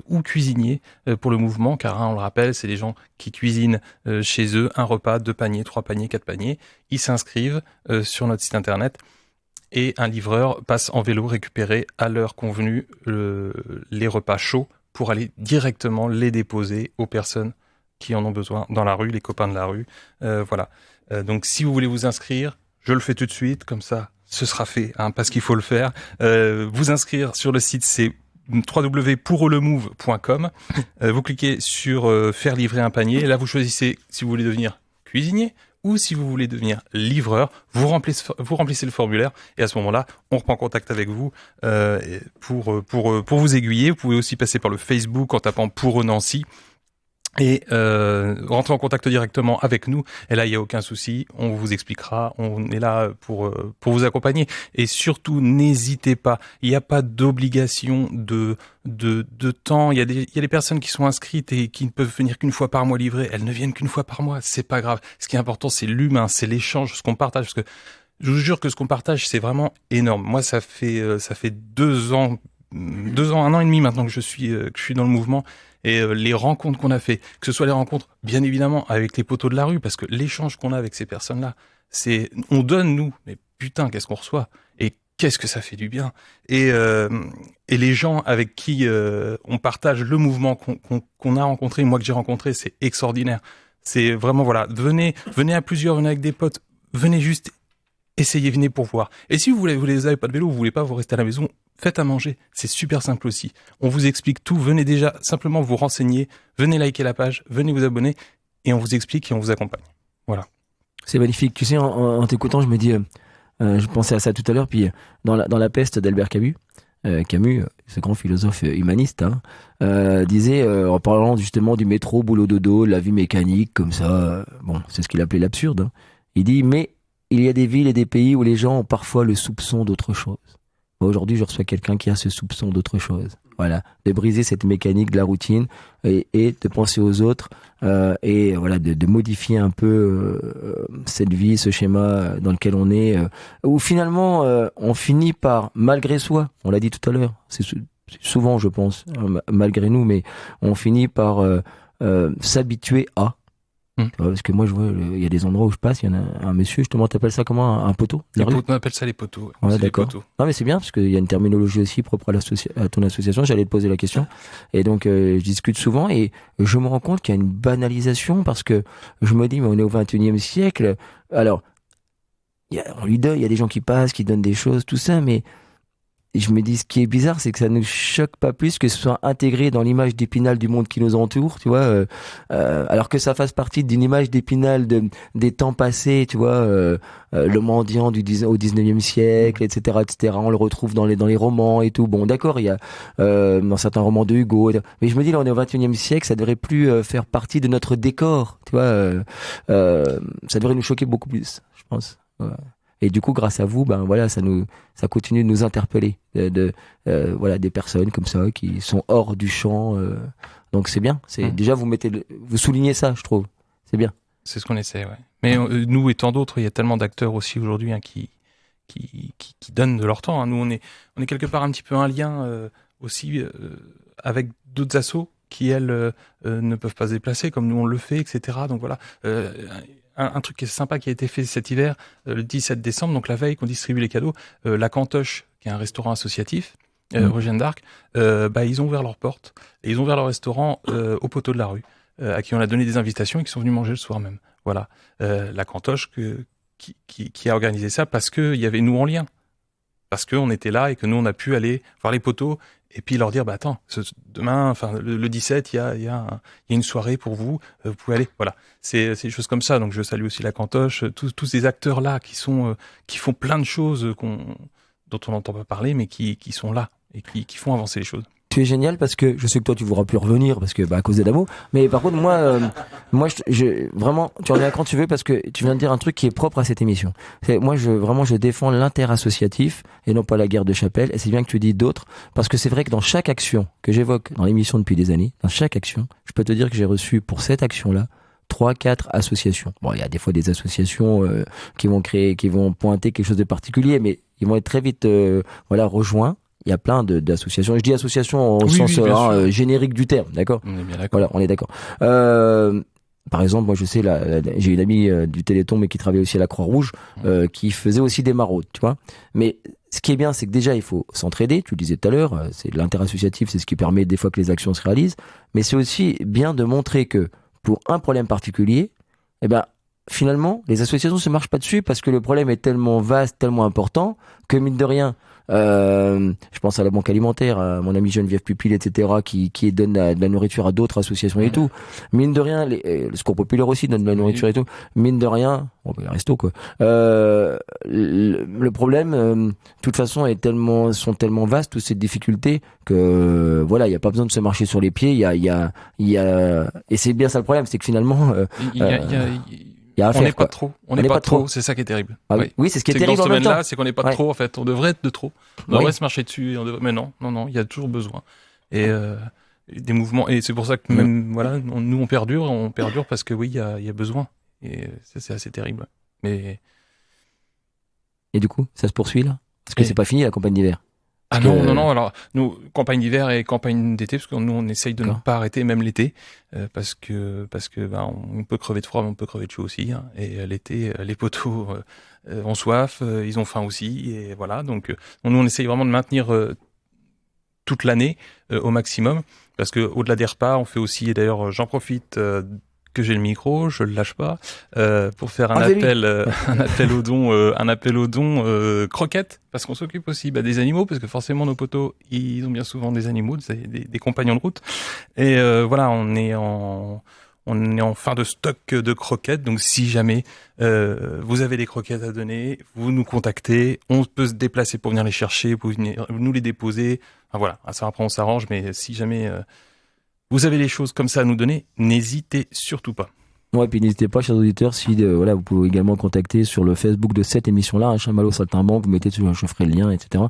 ou cuisinier pour le mouvement, car on le rappelle, c'est des gens qui cuisinent chez eux, 1 repas, 2 paniers, 3 paniers, 4 paniers. Ils s'inscrivent sur notre site internet, et un livreur passe en vélo récupérer à l'heure convenue les repas chauds pour aller directement les déposer aux personnes qui en ont besoin dans la rue, les copains de la rue. Voilà. Donc si vous voulez vous inscrire, je le fais tout de suite, comme ça ce sera fait, hein, parce qu'il faut le faire. Vous inscrire sur le site, c'est www.pourlemove.com. Vous cliquez sur faire livrer un panier. Là, vous choisissez si vous voulez devenir cuisinier ou si vous voulez devenir livreur. Vous remplissez le formulaire, et à ce moment-là, on reprend contact avec vous pour vous aiguiller. Vous pouvez aussi passer par le Facebook en tapant Pour Nancy et rentrer en contact directement avec nous. Et là, il n'y a aucun souci, on vous expliquera, on est là pour vous accompagner. Et surtout, n'hésitez pas, il n'y a pas d'obligation de temps. Il y a des personnes qui sont inscrites et qui ne peuvent venir qu'une fois par mois livrer. Elles ne viennent qu'une fois par mois, c'est pas grave. Ce qui est important, c'est l'humain, c'est l'échange, ce qu'on partage. Parce que je vous jure que ce qu'on partage, c'est vraiment énorme. Moi, ça fait 2 ans, 1 an et demi maintenant que je suis dans le mouvement. Et les rencontres qu'on a fait, que ce soit les rencontres, bien évidemment, avec les poteaux de la rue, parce que l'échange qu'on a avec ces personnes-là, on donne, nous, mais putain, qu'est-ce qu'on reçoit, et qu'est-ce que ça fait du bien. Et les gens avec qui on partage le mouvement qu'on a rencontré, moi que j'ai rencontré, c'est extraordinaire. C'est vraiment, voilà, venez à plusieurs, venez avec des potes, venez juste essayez, venez pour voir. Et si vous n'avez pas de vélo, vous voulez pas vous rester à la maison, faites à manger, c'est super simple aussi. On vous explique tout, venez déjà simplement vous renseigner, venez liker la page, venez vous abonner, et on vous explique et on vous accompagne. Voilà. C'est magnifique. Tu sais, en t'écoutant, je me dis, je pensais à ça tout à l'heure, puis dans la peste d'Albert Camus, ce grand philosophe humaniste, disait, en parlant justement du métro, boulot dodo, la vie mécanique, comme ça, bon, c'est ce qu'il appelait l'absurde, hein. Il dit, mais il y a des villes et des pays où les gens ont parfois le soupçon d'autre chose. Aujourd'hui, je reçois quelqu'un qui a ce soupçon d'autre chose. Voilà, de briser cette mécanique de la routine et de penser aux autres et voilà, de modifier un peu cette vie, ce schéma dans lequel on est, où finalement on finit par, malgré soi, on l'a dit tout à l'heure, c'est souvent je pense, malgré nous, mais on finit par s'habituer à. Tu vois, parce que moi, je vois, il y a des endroits où je passe, il y en a un monsieur, justement, t'appelles ça comment, un poteau? On appelle ça les poteaux. Ouais, d'accord. Non, mais c'est bien, parce qu'il y a une terminologie aussi propre à ton association. J'allais te poser la question. Et donc, je discute souvent et je me rends compte qu'il y a une banalisation parce que je me dis, mais on est au 21e siècle. Alors, on lui donne, il y a des gens qui passent, qui donnent des choses, tout ça, mais je me dis, ce qui est bizarre, c'est que ça ne choque pas plus que ce soit intégré dans l'image d'Épinal du monde qui nous entoure, tu vois, alors que ça fasse partie d'une image d'Épinal des temps passés, tu vois, le mendiant au 19e siècle, etc., etc. On le retrouve dans les romans et tout. Bon, d'accord, il y a dans certains romans de Hugo, mais je me dis, là, on est au 21e siècle, ça devrait plus faire partie de notre décor, tu vois. Ça devrait nous choquer beaucoup plus, je pense. Voilà. Et du coup, grâce à vous, ben voilà, ça continue de nous interpeller, voilà, des personnes comme ça qui sont hors du champ. Donc c'est bien. Déjà vous soulignez ça, je trouve. C'est bien. C'est ce qu'on essaie, ouais. Mais nous et tant d'autres, il y a tellement d'acteurs aussi aujourd'hui qui donnent de leur temps. Hein. Nous, on est quelque part un petit peu un lien aussi avec d'autres assos qui elles ne peuvent pas se déplacer comme nous on le fait, etc. Donc voilà. Un truc qui est sympa qui a été fait cet hiver, le 17 décembre, donc la veille qu'on distribue les cadeaux, la Cantoche, qui est un restaurant associatif, rue Jeanne d'Arc, ils ont ouvert leurs portes et ils ont ouvert leur restaurant au poteau de la rue, à qui on a donné des invitations et qui sont venus manger le soir même. Voilà, la Cantoche qui a organisé ça parce que il y avait nous en lien, parce que on était là et que nous on a pu aller voir les poteaux. Et puis leur dire, attends, demain, enfin le 17, il y a une soirée pour vous, vous pouvez aller. Voilà, c'est des choses comme ça. Donc je salue aussi la Cantoche, tous ces acteurs là qui font plein de choses dont on n'entend pas parler, mais qui sont là et qui font avancer les choses. Tu es génial parce que je sais que toi tu voudras plus revenir parce que à cause des Damo. Mais par contre moi vraiment tu reviens quand tu veux parce que tu viens de dire un truc qui est propre à cette émission. Moi je défends l'interassociatif et non pas la guerre de chapelle. Et c'est bien que tu dis d'autres parce que c'est vrai que dans chaque action que j'évoque dans l'émission depuis des années, dans chaque action, je peux te dire que j'ai reçu pour cette action-là 3-4 associations. Bon, il y a des fois des associations qui vont pointer quelque chose de particulier, mais ils vont être très vite rejoints. Il y a plein d'associations. Je dis associations au sens générique du terme, d'accord ? On est bien d'accord. Voilà, on est d'accord. Par exemple, moi je sais, j'ai une amie du Téléthon, mais qui travaille aussi à la Croix-Rouge, qui faisait aussi des maraudes, tu vois. Mais ce qui est bien, c'est que déjà il faut s'entraider. Tu le disais tout à l'heure, c'est l'interassociatif, c'est ce qui permet des fois que les actions se réalisent. Mais c'est aussi bien de montrer que pour un problème particulier, finalement, les associations se marchent pas dessus parce que le problème est tellement vaste, tellement important que mine de rien. Je pense à la banque alimentaire, à mon ami Geneviève Pupil, etc., qui donne de la nourriture à d'autres associations et tout. Mine de rien, le Secours Populaire aussi donne de la nourriture et tout. Mine de rien, les restos quoi. Le problème, de toute façon, sont tellement vastes toutes ces difficultés que voilà, il y a pas besoin de se marcher sur les pieds. Il y a et c'est bien ça le problème, c'est que finalement, on n'est pas trop. On n'est pas trop. C'est ça qui est terrible. Ah oui, c'est ce qui est terrible dans ce en même temps. domaine-là, c'est qu'on n'est pas trop, en fait. On devrait être de trop. On devrait se marcher dessus. Mais non, il y a toujours besoin. Et des mouvements. Et c'est pour ça que même, voilà, nous, on perdure parce que oui, il y a besoin. Et c'est assez terrible. Mais. Et du coup, ça se poursuit, là? Parce que c'est pas fini, la campagne d'hiver. Ah non, alors, nous, campagne d'hiver et campagne d'été, parce que nous, on essaye de ne pas arrêter, même l'été, parce que on peut crever de froid, mais on peut crever de chaud aussi, hein. Et l'été, les poteaux ont soif, ils ont faim aussi, et voilà, donc, nous, on essaye vraiment de maintenir toute l'année au maximum, parce que au-delà des repas, on fait aussi, et d'ailleurs, j'en profite, que j'ai le micro, je le lâche pas, pour faire un appel aux dons croquettes, parce qu'on s'occupe aussi des animaux, parce que forcément nos poteaux, ils ont bien souvent des animaux, des compagnons de route. Et voilà, on est en fin de stock de croquettes, donc si jamais vous avez des croquettes à donner, vous nous contactez, on peut se déplacer pour venir les chercher, pour venir nous les déposer. Enfin, voilà, ça après on s'arrange, mais si jamais vous avez des choses comme ça à nous donner, n'hésitez surtout pas. Ouais, puis n'hésitez pas, chers auditeurs, vous pouvez également contacter sur le Facebook de cette émission-là, un Chamallow Saltimbanque, vous mettez dessus, je ferai le lien, etc.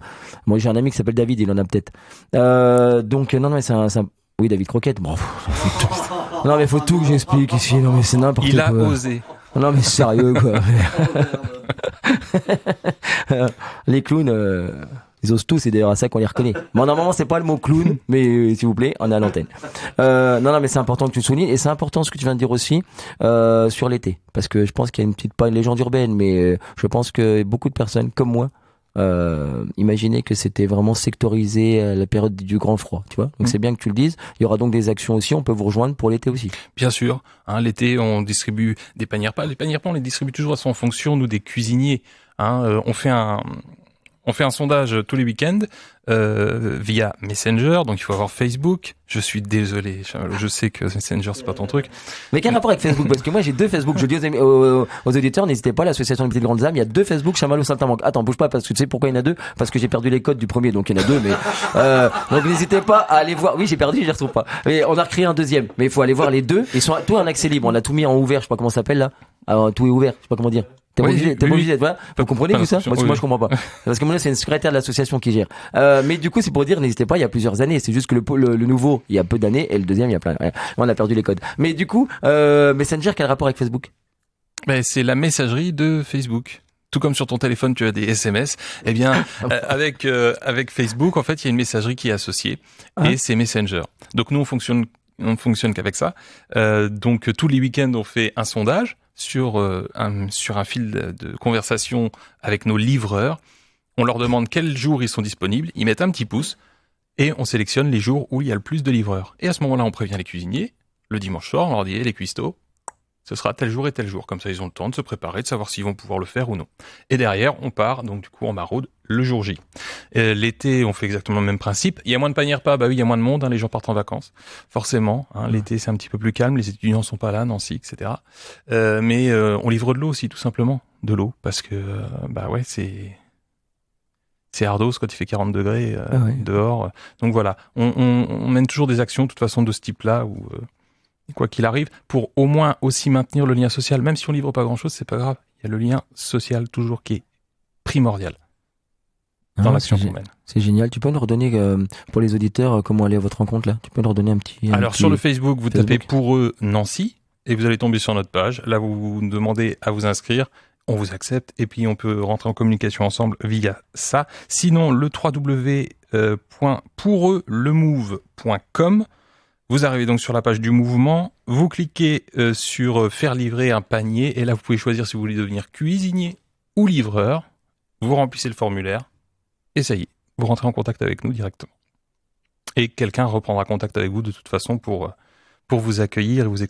Moi, j'ai un ami qui s'appelle David, il en a peut-être. Donc, non, mais c'est un... Oui, David Croquette, bon, non, mais faut tout que j'explique ici, non, mais c'est n'importe quoi. Il a osé. Non, mais sérieux, quoi. Les clowns, Ils osent tous, et d'ailleurs à ça qu'on les reconnaît. Bon, normalement, c'est pas le mot clown, mais s'il vous plaît, on est à l'antenne. Non, mais c'est important que tu le soulignes, et c'est important ce que tu viens de dire aussi sur l'été, parce que je pense qu'il y a pas une légende urbaine, mais je pense que beaucoup de personnes comme moi imaginaient que c'était vraiment sectorisé à la période du grand froid, tu vois. Donc c'est bien que tu le dises. Il y aura donc des actions aussi. On peut vous rejoindre pour l'été aussi. Bien sûr. L'été, on distribue des paniers repas. Les paniers repas, on les distribue toujours en fonction, nous, des cuisiniers. On fait un sondage tous les week-ends via Messenger, donc il faut avoir Facebook. Je suis désolé, je sais que Messenger c'est pas ton truc. Mais quel rapport avec Facebook? Parce que moi j'ai 2 Facebook. Je dis aux auditeurs, n'hésitez pas, l'association des petites grandes âmes, il y a 2 Facebook Chamallow-Saltimbanque. Attends, bouge pas, parce que tu sais pourquoi il y en a 2? Parce que j'ai perdu les codes du premier, donc il y en a 2. Mais donc n'hésitez pas à aller voir. Oui, j'ai perdu, je les retrouve pas. Mais on a recréé un deuxième. Mais il faut aller voir les 2. Ils sont tout en accès libre. On a tout mis en ouvert. Je sais pas comment ça s'appelle là. Tout est ouvert. Je sais pas comment dire. T'es obligé, voilà. Vous comprenez tout ça? Moi, je comprends pas. Parce que moi, c'est une secrétaire de l'association qui gère. Mais du coup, c'est pour dire, n'hésitez pas, il y a plusieurs années. C'est juste que le nouveau, il y a peu d'années, et le deuxième, il y a plein. Ouais. On a perdu les codes. Mais du coup, Messenger, quel rapport avec Facebook? C'est la messagerie de Facebook. Tout comme sur ton téléphone, tu as des SMS. Eh bien, avec Facebook, en fait, il y a une messagerie qui est associée. Et c'est Messenger. Donc, nous, on fonctionne qu'avec ça. Donc, tous les week-ends, on fait un sondage sur un fil de conversation avec nos livreurs. On leur demande quels jours ils sont disponibles. Ils mettent un petit pouce et on sélectionne les jours où il y a le plus de livreurs. Et à ce moment-là, on prévient les cuisiniers. Le dimanche soir, on leur dit, les cuistots, ce sera tel jour et tel jour. Comme ça, ils ont le temps de se préparer, de savoir s'ils vont pouvoir le faire ou non. Et derrière, on part, donc du coup, on maraude le jour J. L'été, on fait exactement le même principe. Il y a moins de paniers repas, bah oui, il y a moins de monde, les gens partent en vacances. Forcément, l'été, c'est un petit peu plus calme, les étudiants sont pas là, Nancy, etc. Mais on livre de l'eau aussi, tout simplement. De l'eau, parce que, c'est ardos quand il fait 40 degrés dehors. Donc voilà, on mène toujours des actions, de toute façon, de ce type-là, où... quoi qu'il arrive, pour au moins aussi maintenir le lien social. Même si on livre pas grand-chose, c'est pas grave. Il y a le lien social toujours qui est primordial dans l'action qu'on mène. C'est génial. Tu peux nous redonner, pour les auditeurs, comment aller à votre rencontre là? Tu peux nous redonner un petit... Alors sur le Facebook, vous tapez Pour eux Nancy et vous allez tomber sur notre page. Là, vous nous demandez à vous inscrire. On vous accepte et puis on peut rentrer en communication ensemble via ça. Sinon, le www.poureuxlemove.com. Vous arrivez donc sur la page du mouvement, vous cliquez sur faire livrer un panier et là vous pouvez choisir si vous voulez devenir cuisinier ou livreur. Vous remplissez le formulaire et ça y est, vous rentrez en contact avec nous directement. Et quelqu'un reprendra contact avec vous de toute façon pour vous accueillir et vous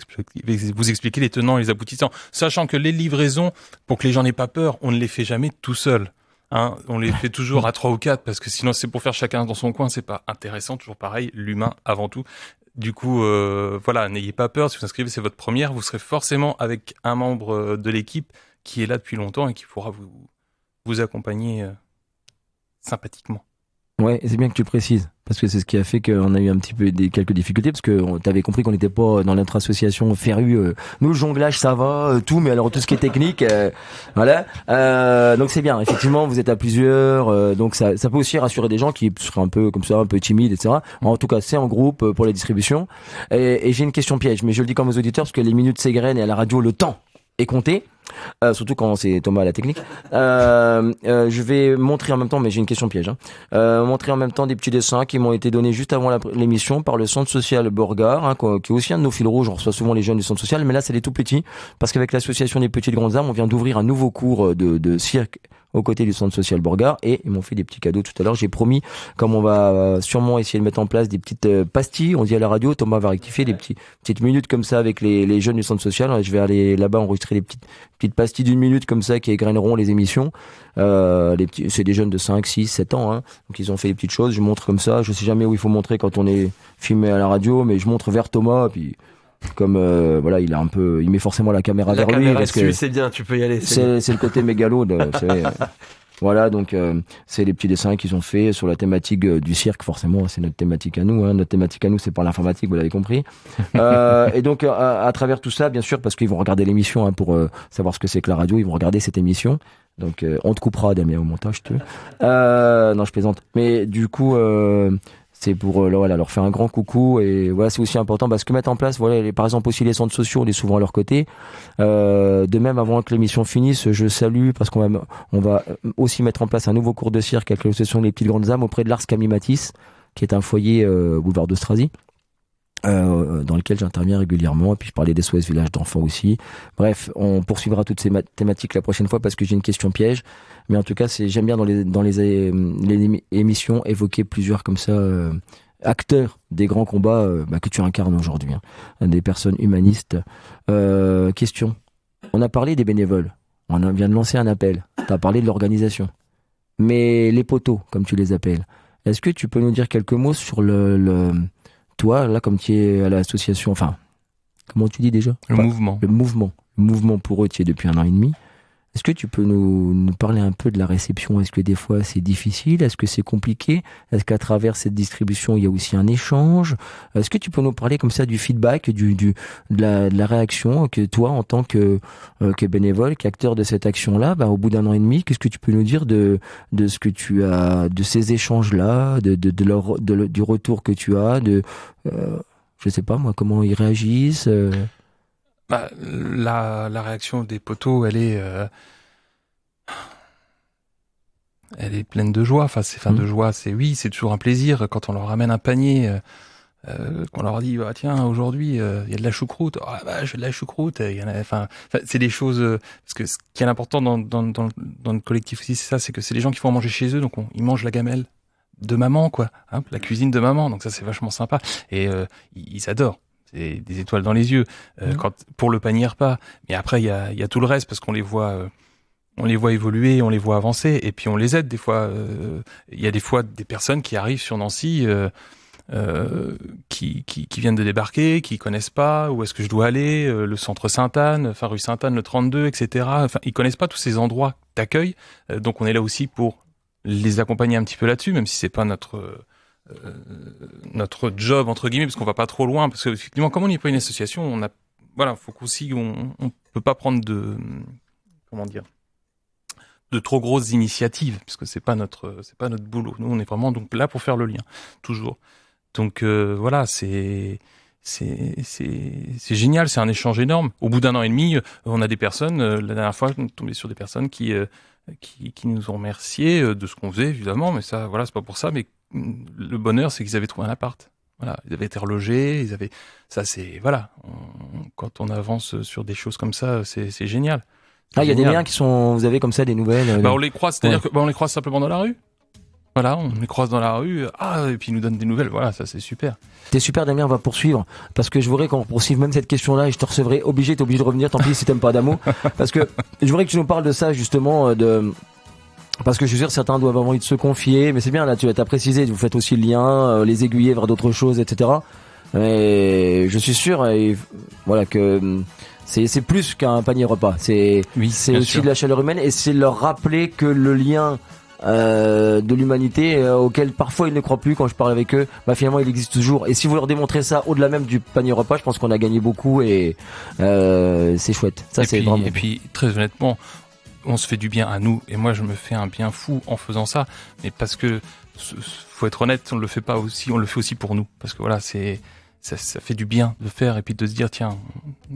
expliquer les tenants et les aboutissants. Sachant que les livraisons, pour que les gens n'aient pas peur, on ne les fait jamais tout seul. On les fait toujours à 3 ou 4 parce que sinon c'est pour faire chacun dans son coin, c'est pas intéressant, toujours pareil, l'humain avant tout. Du coup, n'ayez pas peur, si vous inscrivez, c'est votre première, vous serez forcément avec un membre de l'équipe qui est là depuis longtemps et qui pourra vous accompagner sympathiquement. Ouais, et c'est bien que tu précises, parce que c'est ce qui a fait qu'on a eu un petit peu quelques difficultés, parce que t'avais compris qu'on n'était pas dans notre association férue. Nous, le jonglage, ça va, tout, mais alors tout ce qui est technique, voilà. Donc c'est bien, effectivement, vous êtes à plusieurs, donc ça peut aussi rassurer des gens qui seraient un peu comme ça, un peu timides, etc. En tout cas, c'est en groupe pour les distributions. Et j'ai une question piège, mais je le dis comme aux auditeurs, parce que les minutes s'égrènent et à la radio, le temps est compté. Surtout quand c'est Thomas à la technique. Je vais montrer en même temps, mais j'ai une question piège. Montrer en même temps des petits dessins qui m'ont été donnés juste avant l'émission par le Centre Social Borgard, qui est aussi un de nos fils rouges. On reçoit souvent les jeunes du Centre Social, mais là c'est les tout petits, parce qu'avec l'association des Petites Grandes Âmes, on vient d'ouvrir un nouveau cours de cirque aux côtés du Centre Social Borgard, et ils m'ont fait des petits cadeaux tout à l'heure. J'ai promis, comme on va sûrement essayer de mettre en place des petites pastilles, on dit à la radio, Thomas va rectifier, des petites minutes comme ça avec les jeunes du Centre Social. Je vais aller là-bas enregistrer des petites pastilles d'1 minute comme ça qui égraineront les émissions. C'est des jeunes de 5, 6, 7 ans, donc ils ont fait des petites choses. Je montre comme ça, je sais jamais où il faut montrer quand on est filmé à la radio, mais je montre vers Thomas, puis comme il met forcément la caméra vers lui parce que c'est bien, tu peux y aller. C'est le côté mégalo vous savez. Voilà, donc c'est les petits dessins qu'ils ont fait sur la thématique du cirque. Forcément, c'est notre thématique à nous. Notre thématique à nous, c'est pas l'informatique, vous l'avez compris. Et donc à travers tout ça, bien sûr, parce qu'ils vont regarder l'émission pour savoir ce que c'est que la radio, ils vont regarder cette émission. Donc on te coupera, Damien, au montage, tu veux. Non, je plaisante. Mais du coup, C'est pour leur faire un grand coucou, et voilà, c'est aussi important parce que mettre en place, par exemple aussi les centres sociaux, on est souvent à leur côté. De même, avant que l'émission finisse, je salue parce qu'on va aussi mettre en place un nouveau cours de cirque avec l'association Les Petites Grandes Âmes auprès de l'Ars Camille Matisse, qui est un foyer boulevard d'Austrasie. Dans lequel j'interviens régulièrement, et puis je parlais des SOS Village d'enfants aussi. Bref, on poursuivra toutes ces thématiques la prochaine fois parce que j'ai une question piège, mais en tout cas j'aime bien dans les émissions évoquer plusieurs comme ça acteurs des grands combats que tu incarnes aujourd'hui, des personnes humanistes. Question, on a parlé des bénévoles, on vient de lancer un appel, tu as parlé de l'organisation, mais les poteaux comme tu les appelles, est-ce que tu peux nous dire quelques mots sur toi, là, comme tu es à l'association, enfin, comment tu dis déjà ? Le mouvement. Le mouvement pour eux, tu y es depuis 1 an et demi. Est-ce que tu peux nous parler un peu de la réception ? Est-ce que des fois c'est difficile ? Est-ce que c'est compliqué ? Est-ce qu'à travers cette distribution, il y a aussi un échange ? Est-ce que tu peux nous parler comme ça du feedback, de la réaction que toi, en tant que bénévole, qu'acteur de cette action-là, au bout d'1 an et demi, qu'est-ce que tu peux nous dire de ce que tu as, de ces échanges-là, du retour que tu as, je sais pas moi, comment ils réagissent la réaction des poteaux, elle est pleine de joie. Enfin, de joie. C'est toujours un plaisir quand on leur ramène un panier, qu'on leur dit tiens, aujourd'hui il y a de la choucroute. Oh la vache, de la choucroute. Il y en a. Enfin, c'est des choses parce que ce qui est important dans le collectif aussi, c'est ça, c'est que c'est les gens qui font manger chez eux, donc ils mangent la gamelle de maman, quoi, la cuisine de maman. Donc ça, c'est vachement sympa et ils adorent. C'est des étoiles dans les yeux pour le panier repas. Mais après il y a tout le reste parce qu'on les voit évoluer, on les voit avancer et puis on les aide des fois. Il y a des fois des personnes qui arrivent sur Nancy qui viennent de débarquer, qui connaissent pas où est-ce que je dois aller, le centre Sainte-Anne, enfin rue Sainte-Anne, le 32, etc. Enfin ils connaissent pas tous ces endroits d'accueil. Donc on est là aussi pour les accompagner un petit peu là-dessus, même si c'est pas notre job entre guillemets, parce qu'on va pas trop loin, parce que effectivement comme on n'est pas une association, faut qu'aussi on peut pas prendre de trop grosses initiatives, parce que c'est pas notre boulot. Nous on est vraiment donc là pour faire le lien toujours. Donc c'est génial, c'est un échange énorme. Au bout d'1 an et demi, on a des personnes, la dernière fois on est tombé sur des personnes qui nous ont remercié de ce qu'on faisait évidemment, mais ça c'est pas pour ça, mais le bonheur, c'est qu'ils avaient trouvé un appart. Voilà, ils avaient été relogés, quand on avance sur des choses comme ça, c'est génial. Il y a des liens vous avez comme ça des nouvelles. On les croise, c'est-à-dire on les croise simplement dans la rue. Voilà, on les croise dans la rue, et puis ils nous donnent des nouvelles. Voilà, ça c'est super. T'es super, Damien, on va poursuivre parce que je voudrais qu'on poursuive même cette question-là et je te recevrai t'es obligé de revenir, tant pis si t'aimes pas Damo, parce que je voudrais que tu nous parles de ça justement parce que je suis sûr que certains doivent avoir envie de se confier, mais c'est bien là, tu as précisé, vous faites aussi le lien, les aiguiller vers d'autres choses, etc. Et je suis sûr, que c'est plus qu'un panier repas. C'est aussi sûr. De la chaleur humaine et c'est leur rappeler que le lien de l'humanité auquel parfois ils ne croient plus quand je parle avec eux, finalement il existe toujours. Et si vous leur démontrez ça au-delà même du panier repas, je pense qu'on a gagné beaucoup et c'est chouette. Ça, et puis très honnêtement, on se fait du bien à nous, et moi je me fais un bien fou en faisant ça, mais parce que faut être honnête, on le fait aussi pour nous, parce que ça fait du bien de faire et puis de se dire tiens,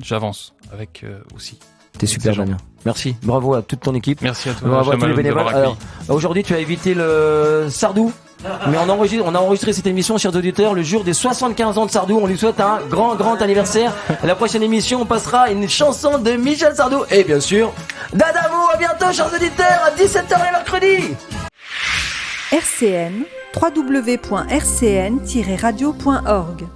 j'avance avec aussi. T'es super, Damien. Merci, bravo à toute ton équipe. Merci à toi. Bravo à tous les bénévoles. Alors, aujourd'hui tu as évité le Sardou, mais on a enregistré cette émission, chers auditeurs, le jour des 75 ans de Sardou. On lui souhaite un grand anniversaire. À la prochaine émission, on passera une chanson de Michel Sardou et bien sûr d'Adamo. À bientôt, chers auditeurs, à 17h le mercredi. RCN, www.rcn-radio.org